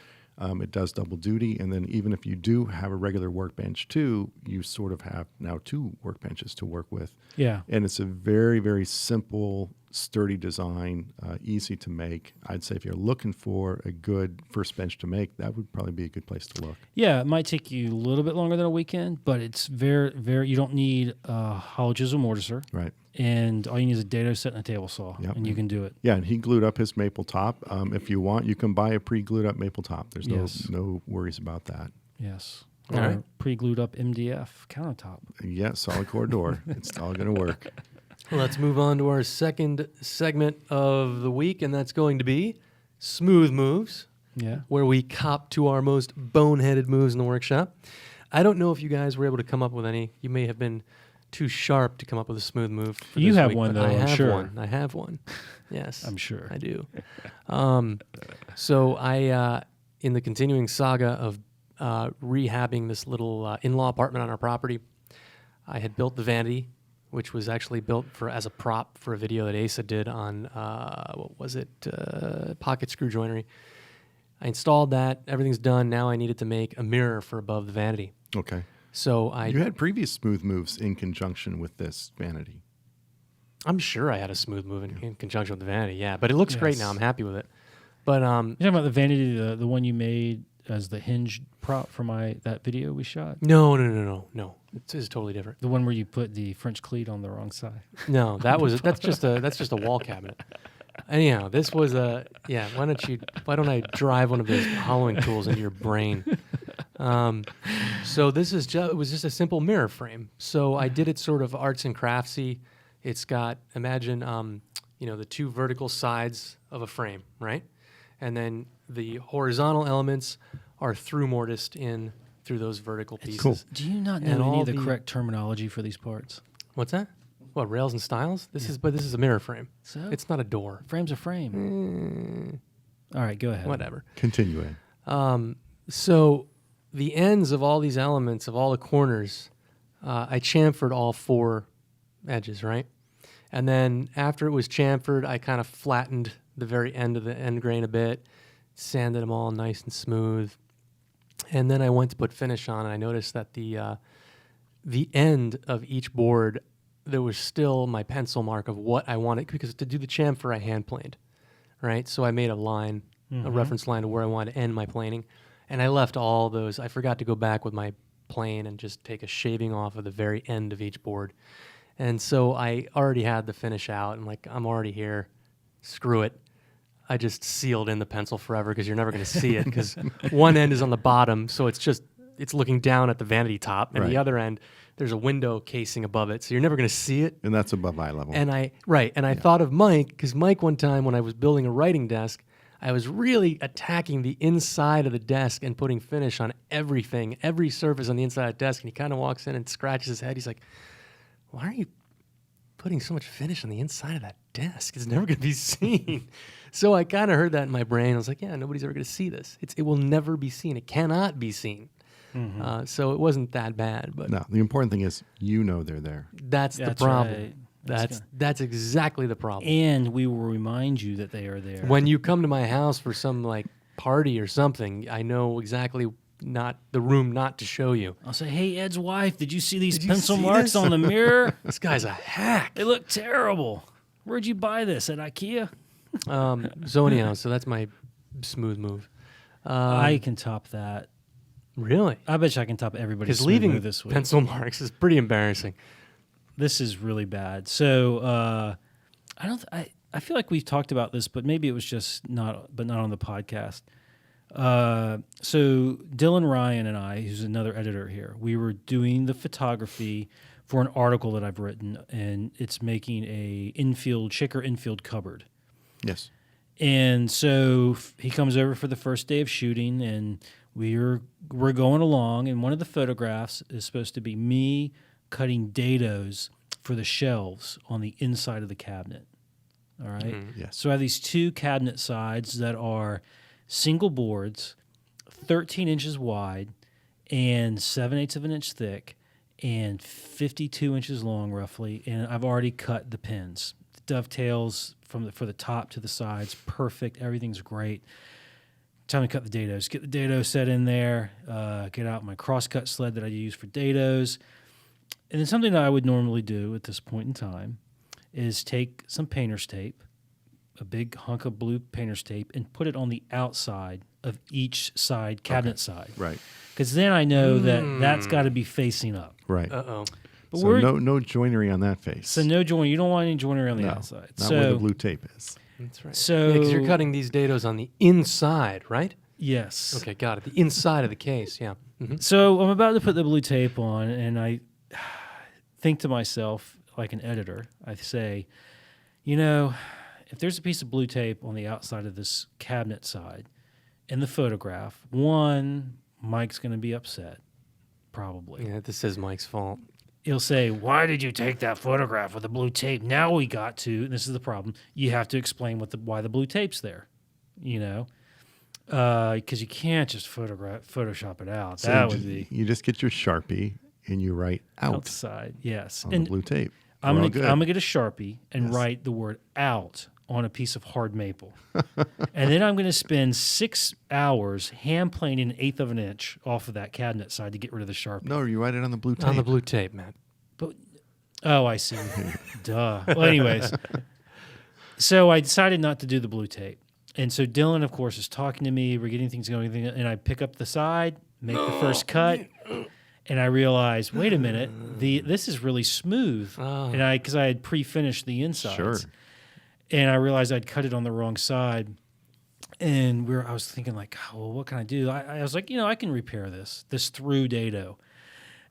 It does double duty. And then even if you do have a regular workbench too, you sort of have now 2 workbenches to work with. Yeah. And it's a very, very simple, sturdy design, easy to make. I'd say if you're looking for a good first bench to make, that would probably be a good place to look. Yeah, it might take you a little bit longer than a weekend, but it's very, very, you don't need a hollow chisel mortiser. Right. And all you need is a dado set and a table saw, Yep. and you can do it. Yeah, and he glued up his maple top. If you want, you can buy a pre-glued up maple top. There's no worries about that. Yes. All Or right. pre-glued up MDF countertop. Yeah, solid core door. It's all going to work. Let's move on to our second segment of the week, and that's going to be Smooth Moves, Yeah. where we cop to our most boneheaded moves in the workshop. I don't know if you guys were able to come up with any. You may have been too sharp to come up with a smooth move. For You this have week, one, but though, I I'm have sure. one. I have one. Yes. I'm sure. I do. So I, in the continuing saga of rehabbing this little in-law apartment on our property, I had built the vanity, which was actually built as a prop for a video that Asa did on, pocket screw joinery. I installed that. Everything's done. Now I needed to make a mirror for above the vanity. Okay. So You had previous smooth moves in conjunction with this vanity. I'm sure I had a smooth move in conjunction with the vanity, yeah. But it looks great Yes. now. I'm happy with it. But You're talking about the vanity, the one you made as the hinge prop for that video we shot? no. It's totally different. The one where you put the French cleat on the wrong side? No, that's just a wall cabinet. Anyhow, this was why don't I drive one of those hollowing tools into your brain? So it was just a simple mirror frame. So I did it sort of arts and craftsy. It's got, imagine, the 2 vertical sides of a frame, right? And then the horizontal elements are through mortised in through those vertical pieces. Cool. Do you not And know any all of the the- correct terminology for these parts? What's that? What, rails and stiles? This is a mirror frame. So It's not a door. frame's a frame. All right, go ahead. Whatever. Continuing. So the ends of all these elements, of all the corners, I chamfered all 4 edges, right? And then after it was chamfered, I kind of flattened the very end of the end grain a bit, sanded them all nice and smooth. And then I went to put finish on, and I noticed that the end of each board, there was still my pencil mark of what I wanted, because to do the chamfer, I hand planed, right? So I made a line, a reference line to where I wanted to end my planing. And I left all those. I forgot to go back with my plane and just take a shaving off of the very end of each board. And so I already had the finish out, and I'm already here. Screw it. I just sealed in the pencil forever because you're never going to see it, because one end is on the bottom, so it's looking down at the vanity top, and Right. the other end, there's a window casing above it, so you're never going to see it. And that's above eye level. And I thought of Mike, because Mike, one time when I was building a writing desk, I was really attacking the inside of the desk and putting finish on everything, every surface on the inside of the desk. And he kind of walks in and scratches his head. He's like, "Why are you putting so much finish on the inside of that desk? It's never going to be seen." So I kind of heard that in my brain. I was like, yeah, nobody's ever going to see this. It will never be seen. It cannot be seen. So it wasn't that bad. But No, the important thing is they're there. that's the That's problem. right. That's exactly the problem. And we will remind you that they are there. When you come to my house for some party or something, I know exactly not the room not to show you. I'll say, "Hey, Ed's wife, did you see these Did you pencil see marks this? on the mirror? This guy's a hack. They look terrible. Where'd you buy this? At IKEA?" So anyhow, that's my smooth move. I can top that. Really? I bet you I can top everybody's Because smooth leaving move this week. pencil marks is pretty embarrassing. This is really bad. So I feel like we've talked about this, but maybe it was just not on the podcast. So Dylan Ryan and I, who's another editor here, we were doing the photography for an article that I've written, and it's making a Chicker infield cupboard. Yes. And so he comes over for the first day of shooting, and we're going along, and one of the photographs is supposed to be me cutting dados for the shelves on the inside of the cabinet. All right? Mm-hmm. Yes. So I have these two cabinet sides that are single boards, 13 inches wide and 7/8 of an inch thick and 52 inches long roughly, and I've already cut the pins. The dovetails for the top to the sides, perfect. Everything's great. Time to cut the dados. Get the dado set in there, get out my crosscut sled that I use for dados. And then something that I would normally do at this point in time is take some painter's tape, a big hunk of blue painter's tape, and put it on the outside of each side, cabinet side. Right. Because then I know that that's got to be facing up. Right. Uh-oh. But So no joinery on that face. So no joinery. You don't want any joinery on the outside. Not so, where the blue tape is. That's right. So because you're cutting these dados on the inside, right? Yes. Okay, got it. The inside of the case, yeah. Mm-hmm. So I'm about to put the blue tape on, and I think to myself, like an editor, I say, if there's a piece of blue tape on the outside of this cabinet side in the photograph, one, Mike's going to be upset, probably. Yeah, this is Mike's fault. He'll say, why did you take that photograph with the blue tape? Now we got to, and this is the problem, you have to explain why the blue tape's there, because you can't just Photoshop it out. So That would be you just get your Sharpie and you write out outside, yes. on And the blue tape. I'm We're all gonna good. get a Sharpie and write the word out on a piece of hard maple. And then I'm gonna spend 6 hours hand planing 1/8 of an inch off of that cabinet side to get rid of the Sharpie. No, you write it on the blue tape. On the blue tape, Matt. But oh, I see. Duh. Well, anyways, so I decided not to do the blue tape. And so Dylan, of course, is talking to me. We're getting things going, and I pick up the side, make the first cut, and I realize, wait a minute, this is really smooth. Oh. And because I had pre-finished the insides, Sure. and I realized I'd cut it on the wrong side. And I was thinking like, well, what can I do? I was like, I can repair this through dado.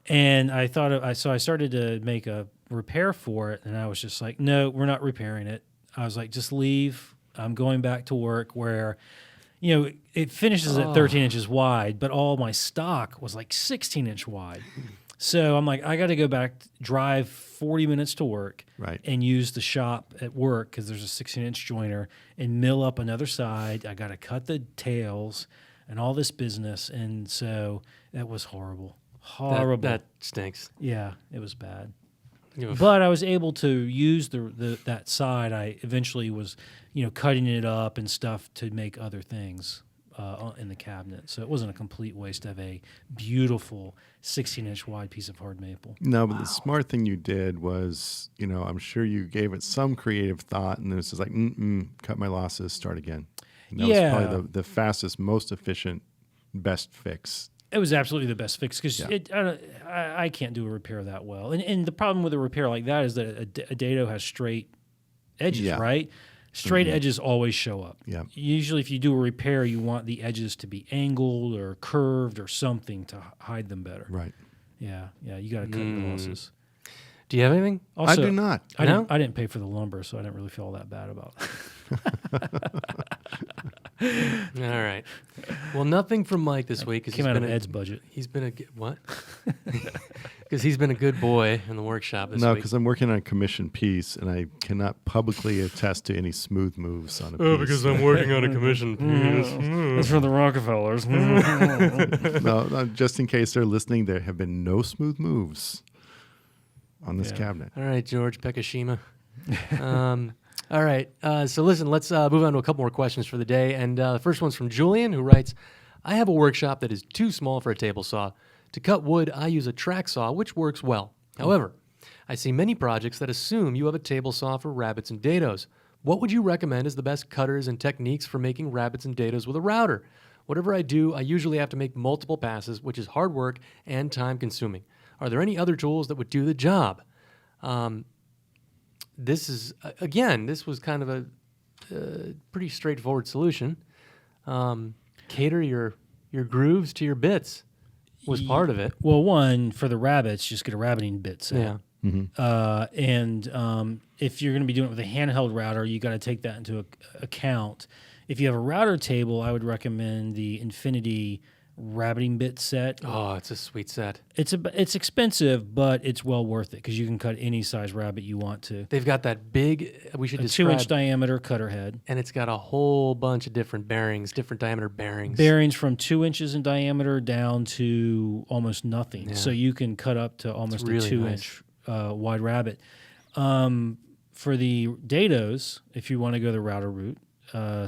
And I thought, so I started to make a repair for it, and I was just like, no, we're not repairing it. I was like, just leave. I'm going back to work where, it finishes at 13 inches wide, but all my stock was like 16-inch wide. So I'm like, I got to go back, drive 40 minutes to work, Right. and use the shop at work because there's a 16-inch joiner, and mill up another side. I got to cut the tails and all this business, and so that was horrible. Horrible. That stinks. Yeah, it was bad. Oof. But I was able to use that side. I eventually was, cutting it up and stuff to make other things in the cabinet. So it wasn't a complete waste of a beautiful 16-inch wide piece of hard maple. No, but the smart thing you did was, I'm sure you gave it some creative thought, and it was just like, cut my losses, start again. And that was probably the fastest, most efficient, best fix. It was absolutely the best fix because Yeah. I can't do a repair that well. And the problem with a repair like that is that a dado has straight edges, Yeah. right? Straight edges always show up. Yeah. Usually if you do a repair, you want the edges to be angled or curved or something to hide them better. Right. Yeah, you got to cut your losses. Do you have anything? Also, I do not. I No? didn't pay for the lumber, so I didn't really feel all that bad about it. All right. Well, nothing from Mike this week. 'Cause Came he's out of been a- Ed's budget. He's been a what? Because he's been a good boy in the workshop this No, week. because I'm working on a commission piece, and I cannot publicly attest to any smooth moves on a piece. Oh, because I'm working on a commission piece. That's for the Rockefellers. No, just in case they're listening, there have been no smooth moves on this Yeah. cabinet. All right, George Pekashima. All right. So listen, let's move on to a couple more questions for the day. And the first one's from Julian, who writes, I have a workshop that is too small for a table saw. To cut wood, I use a track saw, which works well. However, I see many projects that assume you have a table saw for rabbits and dados. What would you recommend as the best cutters and techniques for making rabbits and dados with a router? Whatever I do, I usually have to make multiple passes, which is hard work and time consuming. Are there any other tools that would do the job? This was kind of a pretty straightforward solution. Cater your grooves to your bits was part of it. Well, one, for the rabbits, just get a rabbiting bit set. Yeah. And if you're going to be doing it with a handheld router, you got to take that into account. If you have a router table, I would recommend the Infinity rabbiting bit set. Oh, it's a sweet set. It's expensive, but it's well worth it because you can cut any size rabbit you want to. They've got that big. We should A describe 2-inch diameter cutter head. and it's got a whole bunch of different bearings, different diameter bearings. Bearings from 2 inches in diameter down to almost nothing. Yeah. So you can cut up to almost really a 2-inch wide rabbit. For the dados, if you want to go the router route,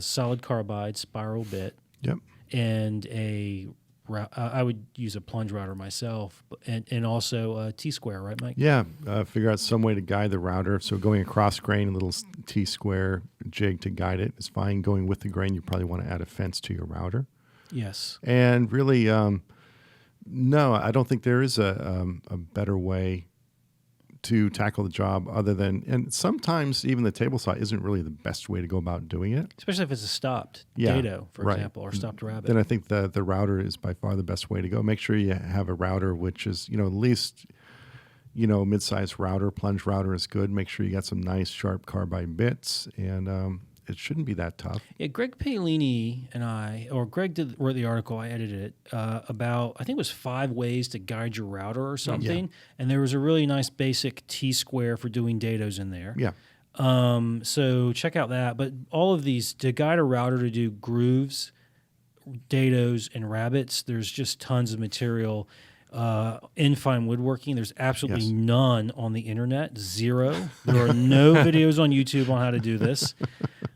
solid carbide spiral bit, Yep. and I would use a plunge router myself, and also a T-square, right, Mike? Yeah, figure out some way to guide the router. So going across grain, a little T-square jig to guide it is fine. Going with the grain, you probably want to add a fence to your router. Yes. And really, no, I don't think there is a better way to tackle the job other than, and sometimes even the table saw isn't really the best way to go about doing it. Especially if it's a stopped Yeah, dado, for right. example, or stopped rabbit. Then I think the router is by far the best way to go. Make sure you have a router which is, at least, mid-sized router, plunge router is good. Make sure you got some nice sharp carbide bits, and it shouldn't be that tough. Yeah, Greg Palini and Greg wrote the article, I edited it, about, I think it was 5 ways to guide your router or something. Yeah. And there was a really nice basic T-square for doing dados in there. Yeah. So check out that. But all of these, to guide a router to do grooves, dados, and rabbits, there's just tons of material. In fine woodworking, there's absolutely Yes. none on the internet. Zero. There are no videos on YouTube on how to do this.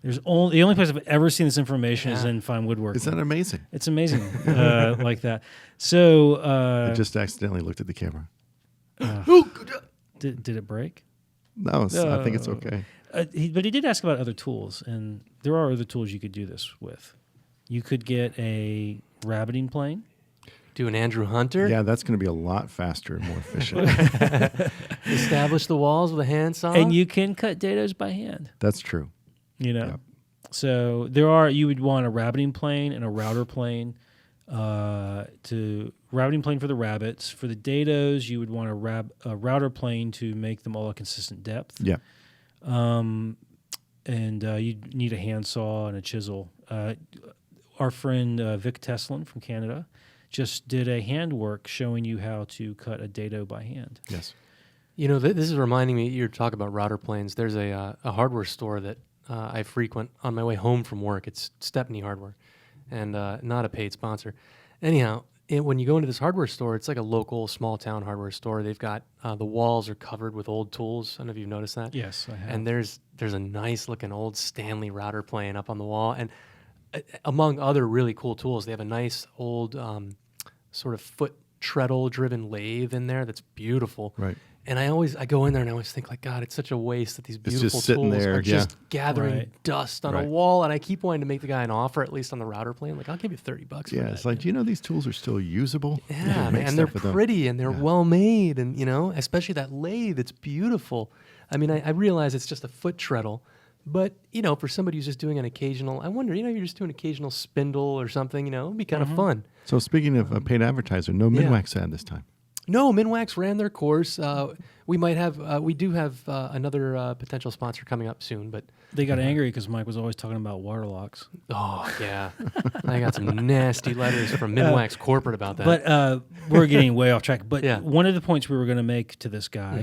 The only place I've ever seen this information is in fine woodworking. Is that amazing? It's amazing, like that. So, I just accidentally looked at the camera. did it break? No, I think it's okay. But he did ask about other tools, and there are other tools you could do this with. You could get a rabbiting plane. Do an Andrew Hunter. Yeah, that's going to be a lot faster and more efficient. Establish the walls with a handsaw. And you can cut dados by hand. That's true. Yep. So you would want a rabbiting plane and a router plane. Routing plane for the rabbits. For the dados, you would want a router plane to make them all a consistent depth. Yeah. And you'd need a handsaw and a chisel. Our friend Vic Teslin from Canada just did a handwork showing you how to cut a dado by hand. Yes. This is reminding me, you're talking about router planes. There's a hardware store that I frequent on my way home from work. It's Stepney Hardware, and not a paid sponsor. Anyhow, when you go into this hardware store, it's like a local small town hardware store. They've got the walls are covered with old tools. I don't know if you've noticed that. Yes, I have. And there's a nice looking old Stanley router plane up on the wall, and among other really cool tools, they have a nice old sort of foot treadle driven lathe in there that's beautiful. Right. And I go in there and I always think, like, God, it's such a waste that these beautiful just sitting tools there, are just gathering Right. dust on a Right. wall. And I keep wanting to make the guy an offer, at least on the router plane. Like, I'll give you $30 for Yeah, that. it's like, do you know these tools are still usable? You Yeah, can man, make and they're stuff with them. pretty and they're Yeah. well made, and especially that lathe, it's beautiful. I mean, I realize it's just a foot treadle, but for somebody who's just doing an occasional, I wonder, you're just doing an occasional spindle or something, it'd be kind of fun. So speaking of a paid advertiser, no Minwax ad this time. No, Minwax ran their course. We do have another potential sponsor coming up soon, but They got angry because Mike was always talking about water locks. oh yeah, I got some nasty letters from Minwax corporate about that. But we're getting way off track. But Yeah. one of the points we were going to make to this guy,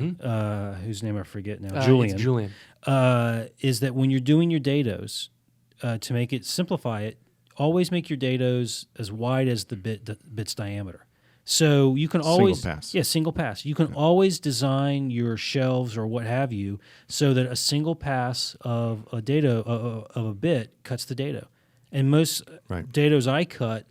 whose name I forget now, It's Julian, is that when you're doing your dados, to make it simplify it, always make your dados as wide as the bit's diameter. So you can always single pass. You can always design your shelves or what have you so that a single pass of a dado of a bit cuts the dado. And most dados I cut,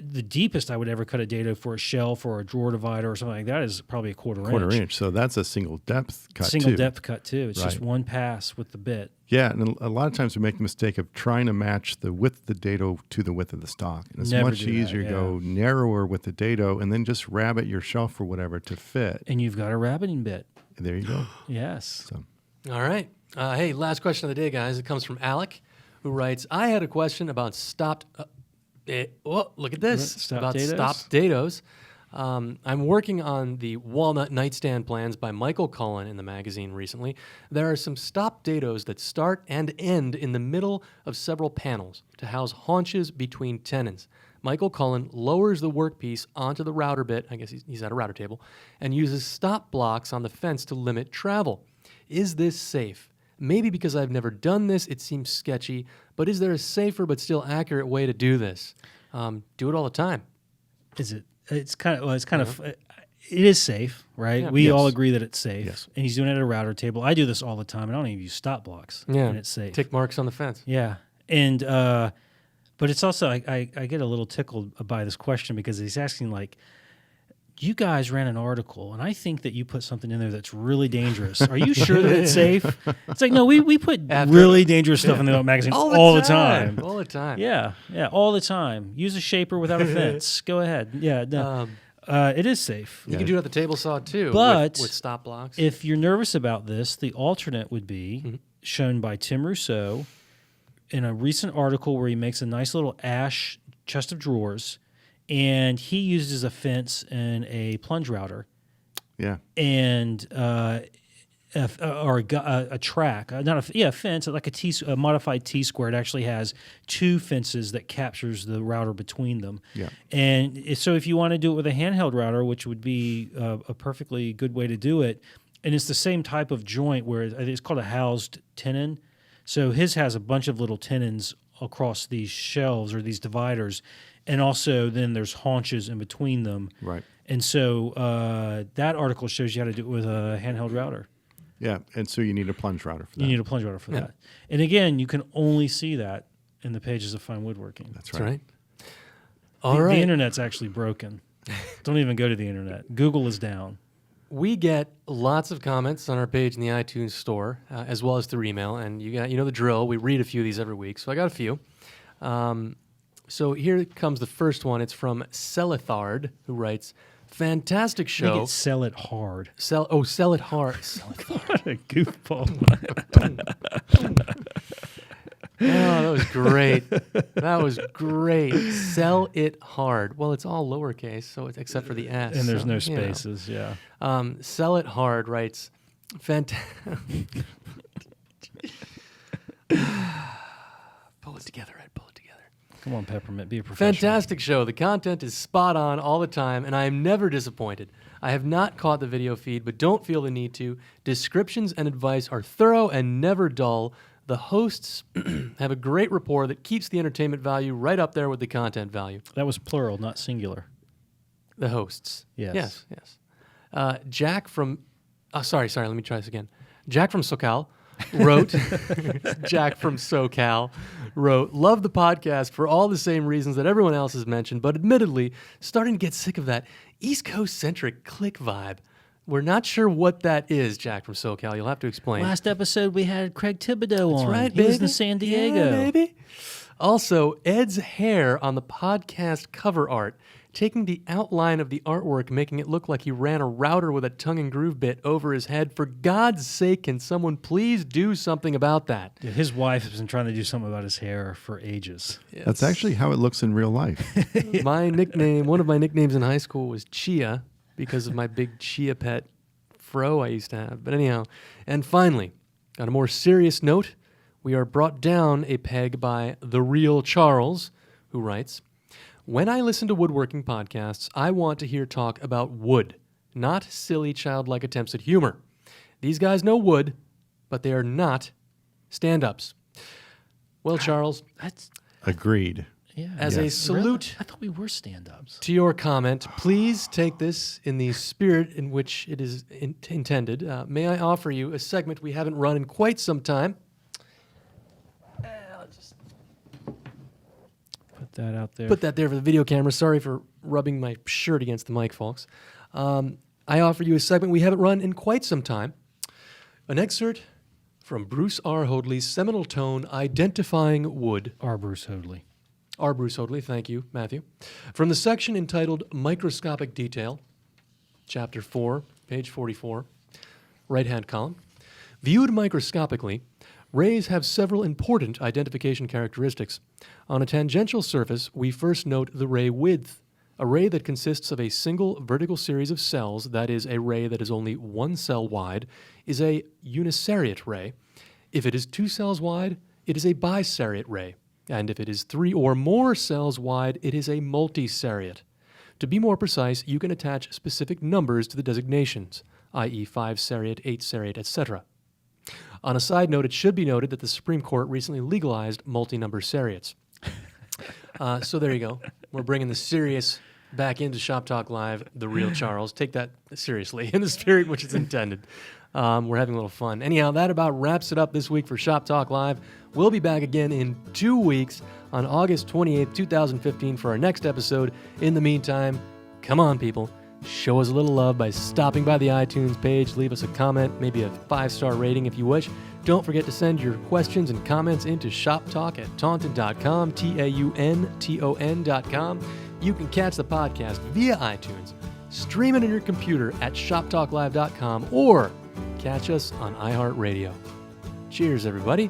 the deepest I would ever cut a dado for a shelf or a drawer divider or something like that is probably a quarter inch. So that's a single depth cut single too. depth cut too. It's just Right. one pass with the bit. Yeah, and a lot of times we make the mistake of trying to match the width of the dado to the width of the stock. And it's Never much do that, easier to yeah. go narrower with the dado and then just rabbet your shelf or whatever to fit. And you've got a rabbiting bit. And there you go. Yes. So All right. Hey, last question of the day, guys. It comes from Alec, who writes, I had a question about stopped... look at this. Stopped about dados? stopped dados. I'm working on the walnut nightstand plans by Michael Cullen in the magazine recently. There are some stopped dados that start and end in the middle of several panels to house haunches between tenons. Michael Cullen lowers the workpiece onto the router bit, I guess he's at a router table, and uses stop blocks on the fence to limit travel. Is this safe? Maybe because I've never done this, it seems sketchy, but is there a safer but still accurate way to do this? Do it all the time. Is it? It's kind of. It is safe, right? Yeah. We Yes. all agree that it's safe. Yes. And he's doing it at a router table. I do this all the time, and I don't even use stop blocks. Yeah. And it's safe. Tick marks on the fence. Yeah. And but it's also I get a little tickled by this question because he's asking like, you guys ran an article, and I think that you put something in there that's really dangerous. Are you sure that it's safe? It's like, no, we put really dangerous stuff in the magazine all the time. All the time. Yeah, all the time. Use a shaper without a fence. Go ahead. Yeah, no. It is safe. You can do it at the table saw too, But with stop blocks. If you're nervous about this, the alternate would be shown by Tim Rousseau in a recent article where he makes a nice little ash chest of drawers, and he uses a fence and a plunge router yeah. and a track, a fence, like a modified T-square. It actually has two fences that captures the router between them. Yeah. And so if you want to do it with a handheld router, which would be a perfectly good way to do it, and it's the same type of joint where it's called a housed tenon. So his has a bunch of little tenons across these shelves or these dividers, and also then there's haunches in between them. Right. And so that article shows you how to do it with a handheld router. Yeah, and so you need a plunge router for that. You need a plunge router for that. And again, you can only see that in the pages of Fine Woodworking. That's That's right. right. All right. The internet's actually broken. Don't even go to the internet. Google is down. We get lots of comments on our page in the iTunes store, as well as through email, and you know the drill. We read a few of these every week, so I got a few. So here comes the first one. It's from Selithard, who writes, "Fantastic Make show. it sell it hard. Sell it hard. Sell it hard. What a goofball. Oh, that was great. That was great. Sell it hard. Well, it's all lowercase, so it's except for the S. And there's so, no you know. spaces, yeah. Sell it hard writes, fantastic. Pull it together, Ed. Pull it together. Come on, Peppermint, be a professional. Fantastic show. The content is spot on all the time, and I am never disappointed. I have not caught the video feed, but don't feel the need to. Descriptions and advice are thorough and never dull. The hosts have a great rapport that keeps the entertainment value right up there with the content value. That was plural, not singular. The hosts. Yes. Yes. Jack from... Oh, sorry. Let me try this again. Jack from SoCal wrote... Jack from SoCal wrote, "Love the podcast for all the same reasons that everyone else has mentioned, but admittedly, starting to get sick of that East Coast-centric click vibe. We're not sure what that is, Jack from SoCal. You'll have to explain." Last episode, we had Craig Thibodeau on. That's right, He baby. was in San Diego. Yeah, baby. Also, Ed's hair on the podcast cover art, taking the outline of the artwork, making it look like he ran a router with a tongue and groove bit over his head. For God's sake, can someone please do something about that? Yeah, his wife has been trying to do something about his hair for ages. That's actually how it looks in real life. My nickname, one of my nicknames in high school was Chia, because of my big Chia Pet fro I used to have. But anyhow, and finally, on a more serious note, we are brought down a peg by The Real Charles, who writes, "When I listen to woodworking podcasts, I want to hear talk about wood, not silly childlike attempts at humor. These guys know wood, but they are not stand-ups." Well, Charles, That's Agreed. yeah. as a Yes. salute I thought we were stand-ups. to your comment, please take this in the spirit in which it is intended. May I offer you a segment we haven't run in quite some time? I'll just Put that out there. Put that there for the video camera. Sorry for rubbing my shirt against the mic, folks. I offer you a segment we haven't run in quite some time. An excerpt from Bruce R. Hoadley's seminal tome, Identifying Wood. R. Bruce Hoadley. R. Bruce Hoadley, thank you, Matthew. From the section entitled Microscopic Detail, Chapter 4, page 44, right-hand column. Viewed microscopically, rays have several important identification characteristics. On a tangential surface, we first note the ray width. A ray that consists of a single vertical series of cells, that is, a ray that is only one cell wide, is a uniseriate ray. If it is 2 cells wide, it is a biseriate ray. And if it is 3 or more cells wide, it is a multiseriate. To be more precise, you can attach specific numbers to the designations, i.e. 5-seriate, 8-seriate, etc. On a side note, it should be noted that the Supreme Court recently legalized multi-number seriates. So there you go. We're bringing the serious back into Shop Talk Live, the real Charles. Take that seriously in the spirit which it's intended. We're having a little fun. Anyhow, that about wraps it up this week for Shop Talk Live. We'll be back again in 2 weeks on August 28th, 2015 for our next episode. In the meantime, come on, people. Show us a little love by stopping by the iTunes page. Leave us a comment, maybe a 5-star rating if you wish. Don't forget to send your questions and comments into shoptalk@taunton.com, TAUNTON.com. You can catch the podcast via iTunes, stream it on your computer at shoptalklive.com, or catch us on iHeartRadio. Cheers, everybody.